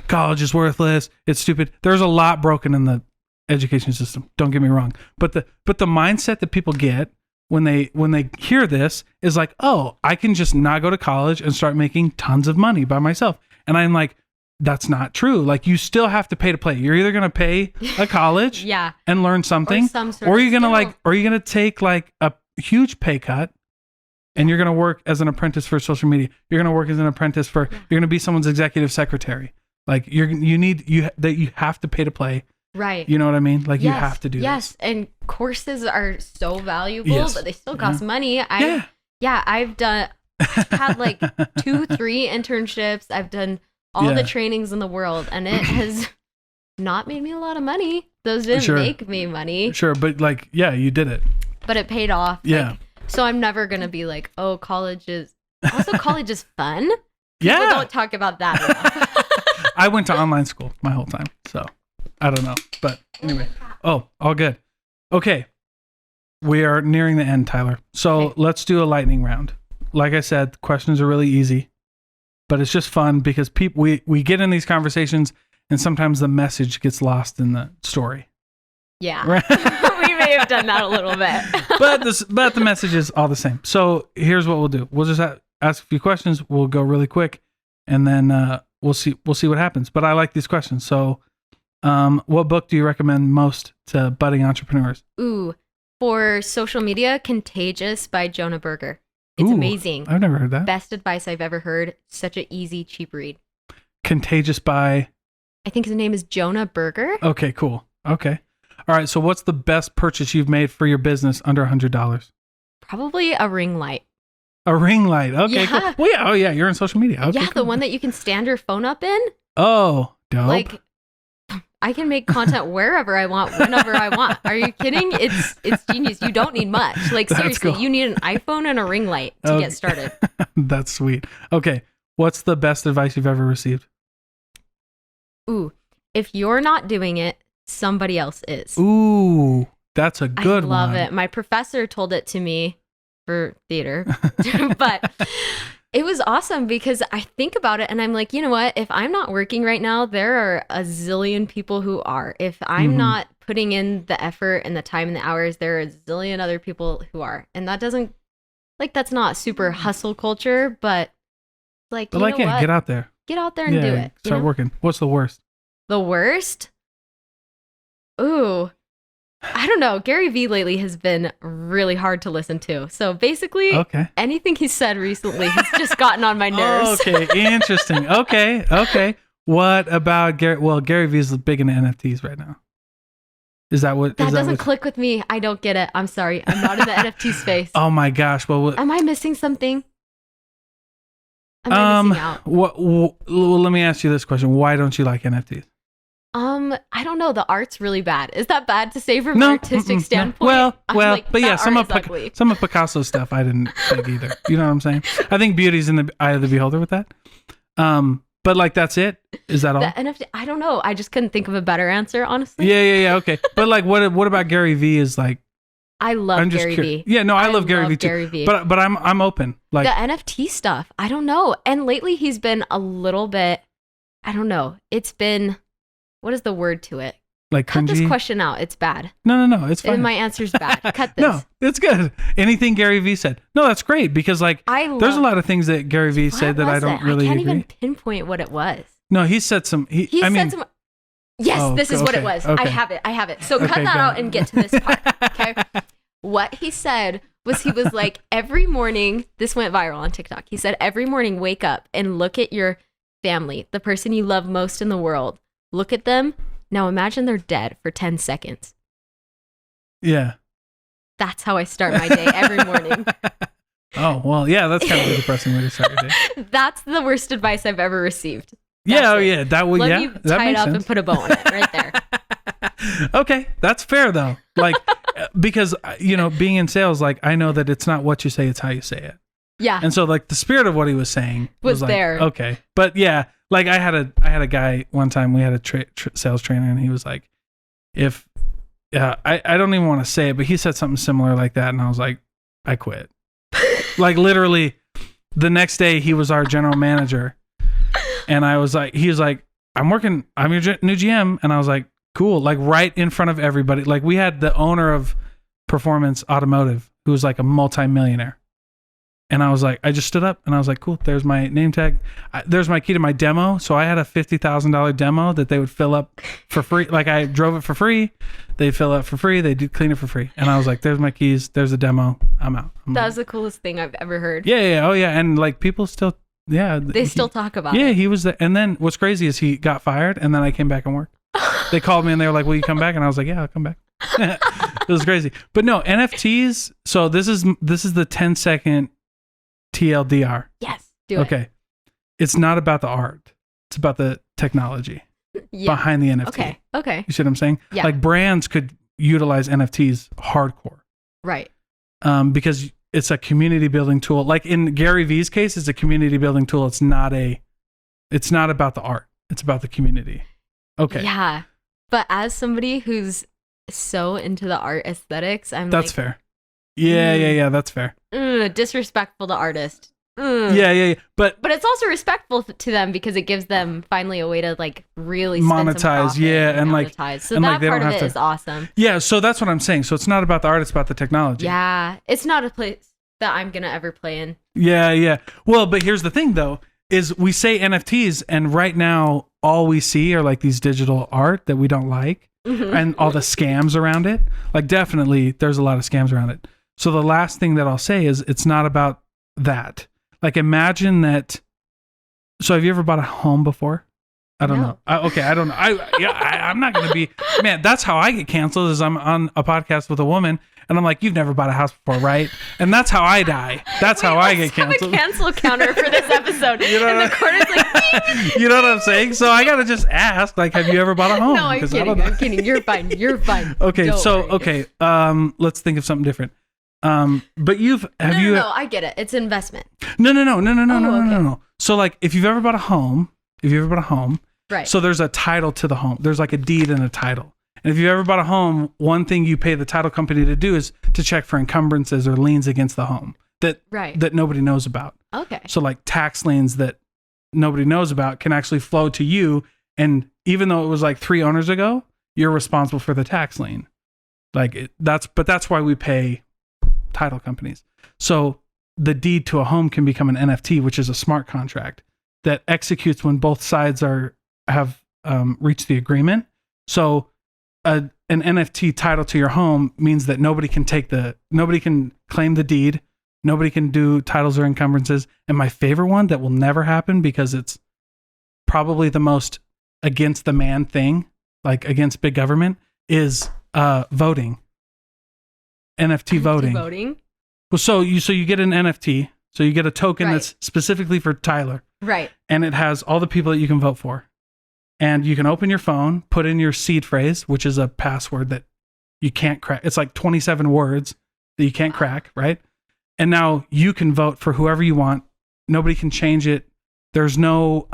Speaker 1: college is worthless. It's stupid. There's a lot broken in the education system. Don't get me wrong. But the mindset that people get when they hear this is like, oh, I can just not go to college and start making tons of money by myself. And I'm like, that's not true. Like you still have to pay to play. You're either going to pay a college and learn something, or you're going to take like a huge pay cut And you're going to work as an apprentice for social media. You're going to work as an apprentice for, you're going to be someone's executive secretary. Like you have to pay to play.
Speaker 2: Right.
Speaker 1: You know what I mean? Like you have to do
Speaker 2: this. And courses are so valuable, but they still cost money. I've had like 2-3 internships. I've done all the trainings in the world, and it has not made me a lot of money. Those didn't make me money.
Speaker 1: Sure, but like, you did it.
Speaker 2: But it paid off.
Speaker 1: Yeah.
Speaker 2: Like, so I'm never going to be like, oh, college is fun.
Speaker 1: Yeah.
Speaker 2: People don't talk about that enough.
Speaker 1: I went to online school my whole time, so I don't know. But anyway, all good. Okay. We are nearing the end, Tyler. So let's do a lightning round. Like I said, questions are really easy, but it's just fun because we get in these conversations and sometimes the message gets lost in the story.
Speaker 2: Yeah. We may have done that a little bit.
Speaker 1: but the message is all the same. So here's what we'll do. We'll just ask a few questions. We'll go really quick and then we'll see what happens. But I like these questions. So what book do you recommend most to budding entrepreneurs?
Speaker 2: Ooh, for social media, Contagious by Jonah Berger. It's amazing.
Speaker 1: I've never heard that.
Speaker 2: Best advice I've ever heard. Such an easy, cheap read.
Speaker 1: Contagious by?
Speaker 2: I think his name is Jonah Berger.
Speaker 1: Okay, cool. Okay. All right. So what's the best purchase you've made for your business under $100?
Speaker 2: Probably a ring light.
Speaker 1: A ring light. Okay, cool. Well, yeah. Oh, yeah. You're on social media. Okay,
Speaker 2: cool. The one that you can stand your phone up in.
Speaker 1: Oh, dope.
Speaker 2: Like, I can make content wherever I want, whenever I want. Are you kidding? It's genius. You don't need much. Like, seriously, you need an iPhone and a ring light to get started.
Speaker 1: That's sweet. Okay. What's the best advice you've ever received?
Speaker 2: Ooh, if you're not doing it, somebody else is.
Speaker 1: Ooh, that's a good one.
Speaker 2: I love it. My professor told it to me for theater, but it was awesome because I think about it and I'm like, you know what? If I'm not working right now, there are a zillion people who are. If I'm not putting in the effort and the time and the hours, there are a zillion other people who are. And that doesn't, like, that's not super hustle culture, but like, you know what?
Speaker 1: Get out there.
Speaker 2: Get out there and do it.
Speaker 1: Start working. What's the worst?
Speaker 2: The worst? Ooh, I don't know. Gary Vee lately has been really hard to listen to. So basically, anything he said recently has just gotten on my nerves.
Speaker 1: Okay, interesting. Okay. What about Gary? Well, Gary Vee is big into NFTs right now. Is that what?
Speaker 2: That doesn't click with me. I don't get it. I'm sorry. I'm not in the NFT space.
Speaker 1: Oh my gosh. Well,
Speaker 2: am I missing something? Am I missing out?
Speaker 1: Well, let me ask you this question. Why don't you like NFTs?
Speaker 2: I don't know. The art's really bad. Is that bad to say from an artistic standpoint?
Speaker 1: No. Well, but yeah, some of Picasso's stuff I didn't think either. You know what I'm saying? I think beauty's in the eye of the beholder with that. But like that's it. Is that all?
Speaker 2: The NFT, I don't know. I just couldn't think of a better answer, honestly.
Speaker 1: Yeah. Okay. But like, what about Gary Vee? Is like,
Speaker 2: I love Gary Vee.
Speaker 1: Yeah, no, I love Gary Vee too. But I'm open. Like
Speaker 2: the NFT stuff, I don't know. And lately he's been a little bit, I don't know. It's been, what is the word to it?
Speaker 1: Like
Speaker 2: cut
Speaker 1: cringy?
Speaker 2: This question out. It's bad.
Speaker 1: No, it's fine.
Speaker 2: And my answer's bad. Cut this.
Speaker 1: No, it's good. Anything Gary Vee said. No, that's great because like there's a lot of things that Gary Vee said that I don't really agree.
Speaker 2: I can't even pinpoint what it was.
Speaker 1: No, he said some. Yes,
Speaker 2: this is what it was.
Speaker 1: Okay.
Speaker 2: I have it. So cut that out and get to this part. Okay. What he said was he was like, every morning, this went viral on TikTok. He said, every morning, wake up and look at your family, the person you love most in the world. Look at them. Now imagine they're dead for 10 seconds.
Speaker 1: Yeah.
Speaker 2: That's how I start my day every morning.
Speaker 1: Oh, well, yeah, that's kind of a depressing way to start your day.
Speaker 2: That's the worst advice I've ever received.
Speaker 1: That would,
Speaker 2: Let me tie it up and put a bow on it right there.
Speaker 1: Okay, that's fair though. Like, because, being in sales, like, I know that it's not what you say, it's how you say it.
Speaker 2: Yeah.
Speaker 1: And so, like, the spirit of what he was saying was like,
Speaker 2: there.
Speaker 1: Okay. But yeah, like, I had a guy one time, we had a sales trainer, and he was like, I don't even want to say it, but he said something similar like that, and I was like, I quit. Like, literally, the next day, he was our general manager, and he was like, I'm your new GM, and I was like, cool, like, right in front of everybody. Like, we had the owner of Performance Automotive, who was like a multi-millionaire. And I was like, I just stood up and I was like, cool, there's my name tag. There's my key to my demo. So I had a $50,000 demo that they would fill up for free. Like, I drove it for free. They'd fill it for free. They'd clean it for free. And I was like, there's my keys. There's the demo. I'm out.
Speaker 2: That was the coolest thing I've ever heard.
Speaker 1: Yeah. Oh yeah. And like people still,
Speaker 2: they still talk about it.
Speaker 1: Yeah, he was and then what's crazy is he got fired and then I came back and worked. They called me and they were like, will you come back? And I was like, yeah, I'll come back. It was crazy. But no, NFTs. So this is the 10-second TLDR.
Speaker 2: Yes, do it.
Speaker 1: Okay. It's not about the art. It's about the technology behind the NFT.
Speaker 2: Okay.
Speaker 1: You see what I'm saying?
Speaker 2: Yeah.
Speaker 1: Like brands could utilize NFTs hardcore.
Speaker 2: Right.
Speaker 1: Because it's a community building tool. Like in Gary Vee's case, it's a community building tool. It's not about the art. It's about the community. Okay.
Speaker 2: Yeah. But as somebody who's so into the art aesthetics,
Speaker 1: that's fair. Yeah. That's fair.
Speaker 2: Disrespectful to artists.
Speaker 1: Yeah. But
Speaker 2: it's also respectful to them because it gives them finally a way to like really
Speaker 1: monetize. And
Speaker 2: monetize.
Speaker 1: Like,
Speaker 2: so
Speaker 1: and
Speaker 2: that
Speaker 1: like,
Speaker 2: part of it is awesome.
Speaker 1: Yeah. So that's what I'm saying. So it's not about the art. It's about the technology.
Speaker 2: Yeah. It's not a place that I'm going to ever play in.
Speaker 1: Yeah. Well, but here's the thing though, is we say NFTs and right now all we see are like these digital art that we don't like and all the scams around it. Like definitely there's a lot of scams around it. So the last thing that I'll say is it's not about that. Like imagine that. So have you ever bought a home before? I don't know. I don't know. I'm not going to be, man, that's how I get canceled is I'm on a podcast with a woman and I'm like, you've never bought a house before, right? And that's how I die. That's how I get canceled.
Speaker 2: Have a cancel counter for this episode. You know and the corner's like,
Speaker 1: you know what I'm saying? So I got to just ask, like, have you ever bought a home?
Speaker 2: No, I'm kidding. You're fine.
Speaker 1: Okay.
Speaker 2: Don't worry.
Speaker 1: Let's think of something different. But
Speaker 2: No, I get it. It's investment.
Speaker 1: No. So like if you've ever bought a home,
Speaker 2: right.
Speaker 1: So there's a title to the home. There's like a deed and a title. And if you've ever bought a home, one thing you pay the title company to do is to check for encumbrances or liens against the home that nobody knows about.
Speaker 2: Okay.
Speaker 1: So like tax liens that nobody knows about can actually flow to you. And even though it was like 3 owners ago, you're responsible for the tax lien. That's why we pay title companies. So the deed to a home can become an NFT, which is a smart contract that executes when both sides have reached the agreement. So an NFT title to your home means that nobody can claim the deed. Nobody can do titles or encumbrances. And my favorite one that will never happen because it's probably the most against the man thing, like against big government, is voting. NFT voting. Well, so you get an NFT. So you get a token that's specifically for Tyler.
Speaker 2: Right.
Speaker 1: And it has all the people that you can vote for. And you can open your phone, put in your seed phrase, which is a password that you can't crack. It's like 27 words that you can't crack, right? And now you can vote for whoever you want. Nobody can change it. There's no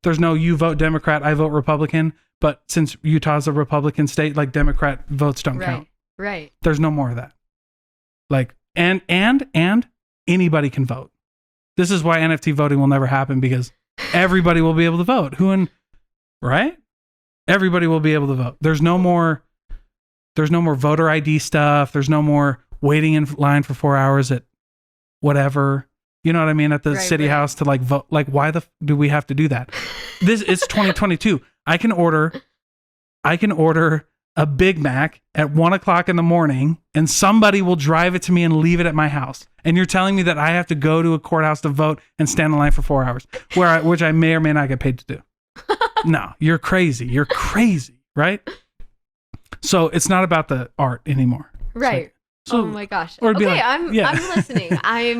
Speaker 1: you vote Democrat, I vote Republican. But since Utah's a Republican state, like Democrat votes don't count.
Speaker 2: Right.
Speaker 1: There's no more of that. Like, and anybody can vote. This is why NFT voting will never happen because everybody will be able to vote. Right? Everybody will be able to vote. There's no more voter ID stuff. There's no more waiting in line for 4 hours at whatever. You know what I mean? At the city house to like vote. Like, why do we have to do that? It's 2022. I can order a Big Mac at 1:00 in the morning and somebody will drive it to me and leave it at my house. And you're telling me that I have to go to a courthouse to vote and stand in line for 4 hours, which I may or may not get paid to do. No, you're crazy, right? So it's not about the art anymore.
Speaker 2: Right. Oh my gosh. Okay, I'm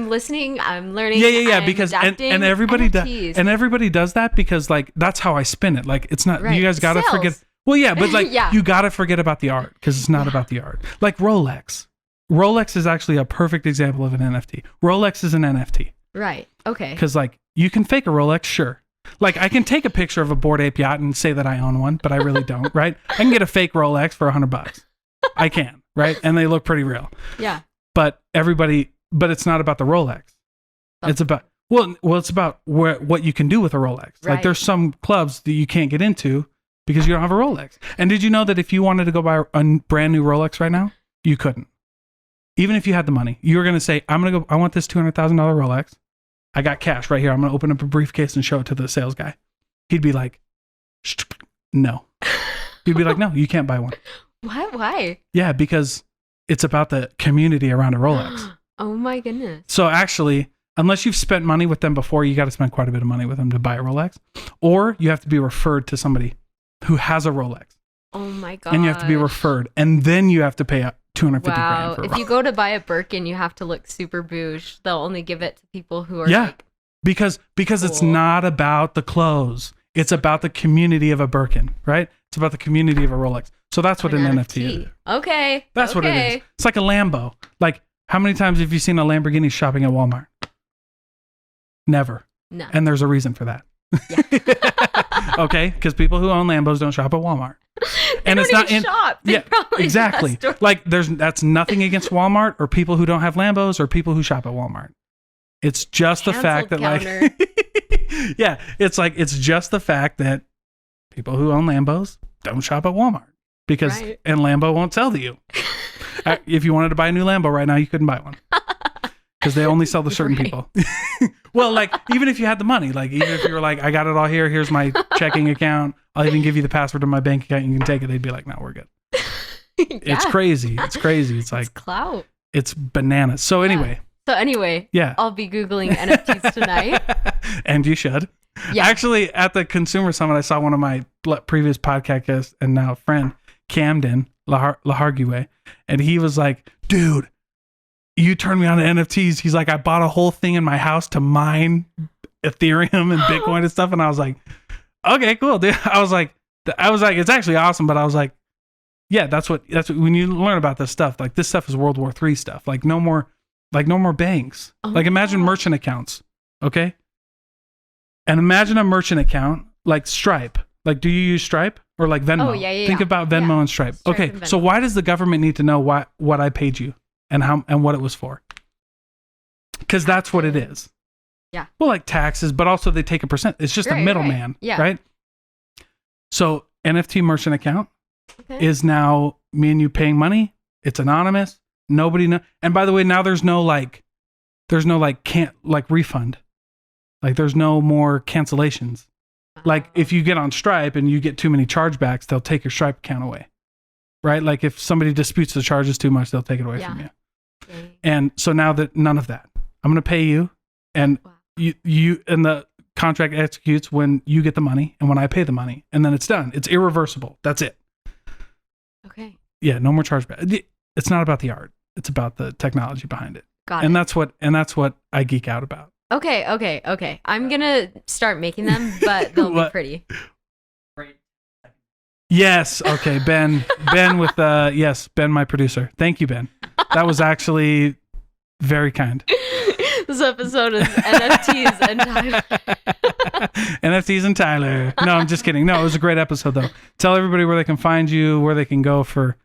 Speaker 2: listening. I'm learning.
Speaker 1: Yeah. Because and everybody does that because like that's how I spin it. Like it's not you guys gotta forget. Well, yeah, but like you gotta forget about the art because it's not about the art. Like Rolex. Rolex is actually a perfect example of an NFT. Rolex is an NFT.
Speaker 2: Right. Okay.
Speaker 1: Because like you can fake a Rolex, sure. Like I can take a picture of a Bored Ape yacht and say that I own one, but I really don't, right? I can get a fake Rolex for $100. I can, right? And they look pretty real.
Speaker 2: Yeah.
Speaker 1: But it's not about the Rolex. Oh. It's about it's about what you can do with a Rolex. Right. Like there's some clubs that you can't get into because you don't have a Rolex. And did you know that if you wanted to go buy a brand new Rolex right now, you couldn't. Even if you had the money, you were going to say, I want this $200,000 Rolex. I got cash right here. I'm going to open up a briefcase and show it to the sales guy. He'd be like, no. He'd be like, no, you can't buy one.
Speaker 2: What? Why?
Speaker 1: Yeah, because it's about the community around a Rolex.
Speaker 2: Oh my goodness.
Speaker 1: So actually, unless you've spent money with them before, you got to spend quite a bit of money with them to buy a Rolex, or you have to be referred to somebody who has a Rolex.
Speaker 2: Oh my god.
Speaker 1: And you have to be referred, and then you have to pay $250 grand for a
Speaker 2: If
Speaker 1: Rolex.
Speaker 2: you go to buy a Birkin, you have to look super bouge. They'll only give it to people who are
Speaker 1: because
Speaker 2: cool.
Speaker 1: It's not about the clothes. It's about the community of a Birkin, right? It's about the community of a Rolex. So that's what an NFT is.
Speaker 2: Okay.
Speaker 1: That's what it is. It's like a Lambo. Like, how many times have you seen a Lamborghini shopping at Walmart? Never.
Speaker 2: No.
Speaker 1: And there's a reason for that.
Speaker 2: Yeah.
Speaker 1: Okay? Because people who own Lambos don't shop at Walmart. And it's not in
Speaker 2: shop. They
Speaker 1: exactly. Like that's nothing against Walmart or people who don't have Lambos or people who shop at Walmart. It's just the fact that yeah, it's just the fact that people who own Lambos don't shop at Walmart because and Lambo won't sell to you. If you wanted to buy a new Lambo right now, you couldn't buy one because they only sell to certain people. Well, like even if you had the money, like even if you were like, I got it all here. Here's my checking account. I'll even give you the password to my bank account. You can take it. They'd be like, no, we're good. It's crazy. It's crazy. It's like
Speaker 2: it's clout.
Speaker 1: It's bananas. So anyway.
Speaker 2: Yeah. I'll be Googling NFTs tonight.
Speaker 1: And you should. Yeah. Actually, at the Consumer Summit, I saw one of my previous podcast guests and now friend, Camden Lahargue, and he was like, dude, you turned me on to NFTs. He's like, I bought a whole thing in my house to mine Ethereum and Bitcoin and stuff. And I was like, okay, cool, dude. I was like, it's actually awesome. But I was like, yeah, that's what when you learn about this stuff, like this stuff is World War III stuff. Like no more banks. Like imagine merchant accounts. Okay. And imagine a merchant account like Stripe. Like, do you use Stripe or like Venmo?
Speaker 2: Oh, yeah.
Speaker 1: Think about Venmo and Stripe. Okay. So why does the government need to know what I paid you and how and what it was for? Because that's what it is.
Speaker 2: Yeah.
Speaker 1: Well, like taxes, but also they take a percent. It's just a middleman.
Speaker 2: Yeah.
Speaker 1: Right. So NFT merchant account is now me and you paying money. It's anonymous. Nobody know. And by the way, now there's no refund. Like there's no more cancellations. Like if you get on Stripe and you get too many chargebacks, they'll take your Stripe account away. Right? Like if somebody disputes the charges too much, they'll take it away from you. And so now that none of that, I'm going to pay you and you and the contract executes when you get the money and when I pay the money and then it's done. It's irreversible. That's it.
Speaker 2: Okay.
Speaker 1: Yeah. No more chargeback. It's not about the art. It's about the technology behind it.
Speaker 2: Got it.
Speaker 1: That's what I geek out about.
Speaker 2: Okay. I'm going to start making them, but they'll be pretty.
Speaker 1: Yes. Okay. Ben with, Ben, my producer. Thank you, Ben. That was actually very kind.
Speaker 2: This episode is NFTs and Tyler.
Speaker 1: NFTs and Tyler. No, I'm just kidding. No, it was a great episode though. Tell everybody where they can find you, where they can go for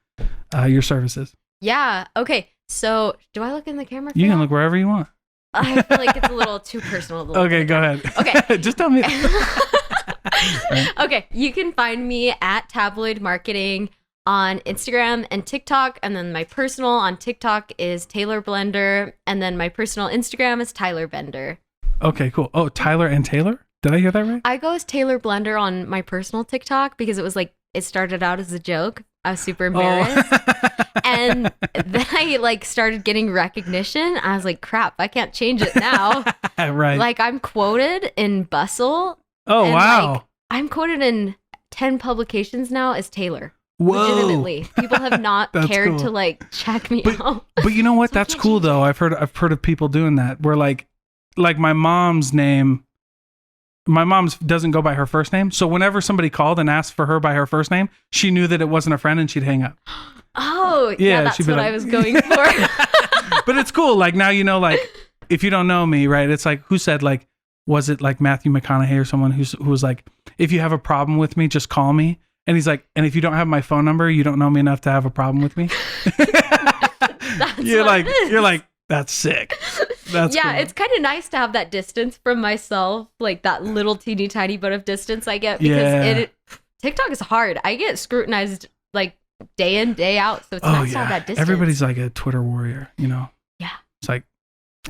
Speaker 1: your services.
Speaker 2: Yeah. Okay. So do I look in the camera?
Speaker 1: You can look wherever you want.
Speaker 2: I feel like it's a little too personal.
Speaker 1: Okay, go ahead.
Speaker 2: Okay.
Speaker 1: Just tell me.
Speaker 2: Okay. You can find me at Tabloid Marketing on Instagram and TikTok. And then my personal on TikTok is Taylor Blender. And then my personal Instagram is Tyler Bender.
Speaker 1: Okay, cool. Oh, Tyler and Taylor? Did I hear that right?
Speaker 2: I go as Taylor Blender on my personal TikTok because it was like, it started out as a joke. I was super embarrassed. And then I started getting recognition. I was like, crap, I can't change it now.
Speaker 1: Right.
Speaker 2: Like I'm quoted in Bustle.
Speaker 1: Oh, wow.
Speaker 2: I'm quoted in 10 publications now as Taylor.
Speaker 1: Whoa.
Speaker 2: Legitimately. People have not cared
Speaker 1: cool.
Speaker 2: to check me out.
Speaker 1: But you know what? So that's cool though. I've heard of people doing that where like my mom's name, my mom's doesn't go by her first name. So whenever somebody called and asked for her by her first name, she knew that it wasn't a friend and she'd hang up.
Speaker 2: Oh, yeah, that's what I was going for.
Speaker 1: But it's cool. Like now, if you don't know me, right? It's like, who said was it like Matthew McConaughey or someone who was like, if you have a problem with me, just call me. And he's like, and if you don't have my phone number, you don't know me enough to have a problem with me. You're like, that's sick. That's cool.
Speaker 2: It's kind of nice to have that distance from myself, like that little teeny tiny bit of distance I get because TikTok is hard. I get scrutinized day in, day out. So it's nice to have that distance.
Speaker 1: Everybody's like a Twitter warrior, Yeah. It's like,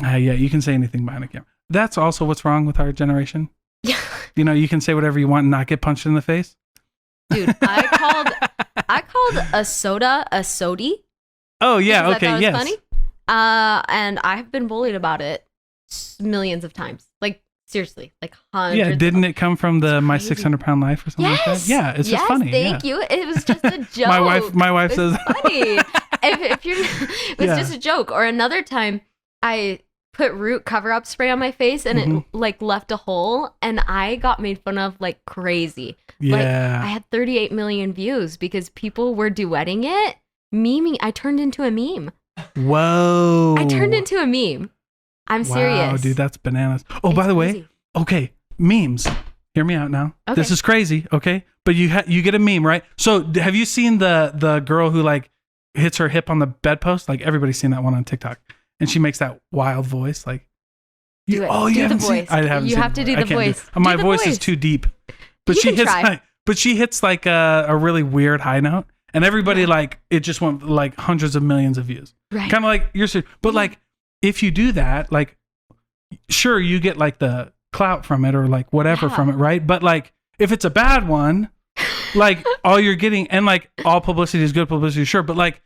Speaker 1: you can say anything behind a camera. That's also what's wrong with our generation.
Speaker 2: Yeah.
Speaker 1: You can say whatever you want and not get punched in the face.
Speaker 2: Dude, I called a soda a sody.
Speaker 1: Oh yeah, okay, yes.
Speaker 2: Funny? And I've been bullied about it millions of times. Like, seriously, like hundreds.
Speaker 1: Yeah, didn't it come from the My 600-Pound Life or something like that? Yeah, it's just funny.
Speaker 2: Thank you. It was just a joke.
Speaker 1: my wife says
Speaker 2: funny. if you're, it was just a joke. Or another time, I put Root cover-up spray on my face and it like left a hole, and I got made fun of like crazy.
Speaker 1: Yeah,
Speaker 2: like, I had 38 million views because people were duetting it, memeing. I turned into a meme.
Speaker 1: Whoa!
Speaker 2: I turned into a meme. I'm serious.
Speaker 1: Wow, dude, that's bananas. Oh, by the way, okay, memes. Hear me out now. Okay. This is crazy, okay? But you get a meme, right? So have you seen the girl who like hits her hip on the bedpost? Like everybody's seen that one on TikTok, and she makes that wild voice, like.
Speaker 2: Do it. Oh, you haven't seen?
Speaker 1: I haven't.
Speaker 2: You
Speaker 1: seen
Speaker 2: have to do the voice.
Speaker 1: My voice is too deep. But she hits like a really weird high note, and everybody like it just went like hundreds of millions of views.
Speaker 2: Right.
Speaker 1: Kind of like you're, but like if you do that, like sure you get like the clout from it or like whatever from it, right? But like if it's a bad one, like all you're getting, and like all publicity is good publicity, sure, but like.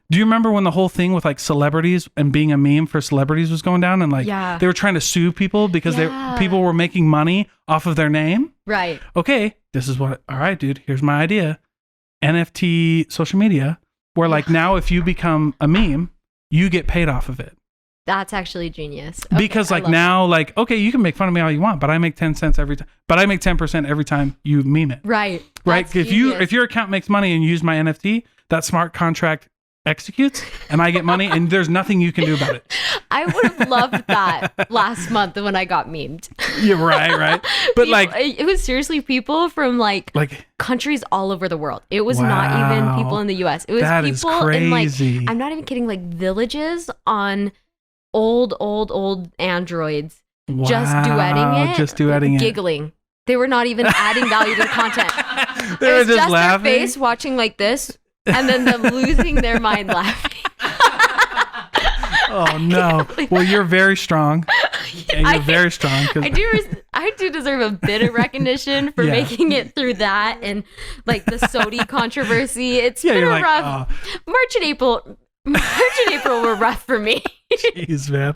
Speaker 1: Do you remember when the whole thing with like celebrities and being a meme for celebrities was going down, and like they were trying to sue people because people were making money off of their name?
Speaker 2: Right.
Speaker 1: Okay, this is what. All right, dude. Here's my idea. NFT social media, where like now if you become a meme, you get paid off of it.
Speaker 2: That's actually genius.
Speaker 1: Okay, because like now, like okay, you can make fun of me all you want, but I make 10 cents every time. But I make 10% every time you meme it.
Speaker 2: Right.
Speaker 1: Right. If your account makes money and you use my NFT, that smart contract executes and I get money and there's nothing you can do about it.
Speaker 2: I would have loved that last month when I got memed.
Speaker 1: Yeah, right. But
Speaker 2: people, like it was seriously people from like countries all over the world. It was not even people in the US. It was people in like, I'm not even kidding, like villages on old Androids just duetting it, giggling. They were not even adding value to the content.
Speaker 1: They were just laughing.
Speaker 2: Their face watching like this. And then them losing their mind laughing.
Speaker 1: Oh no! Well, you're very strong. Yeah, you're very strong.
Speaker 2: I do deserve a bit of recognition for making it through that and like the Sodi controversy. It's been a rough March and April were rough for me.
Speaker 1: Jeez, man.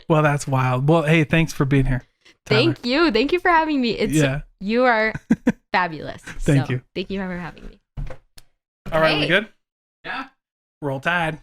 Speaker 1: Well, that's wild. Well, hey, thanks for being here, Tyler.
Speaker 2: Thank you for having me. You are fabulous.
Speaker 1: Thank you.
Speaker 2: Thank you for having me.
Speaker 1: All right, we good? Yeah. Roll Tide.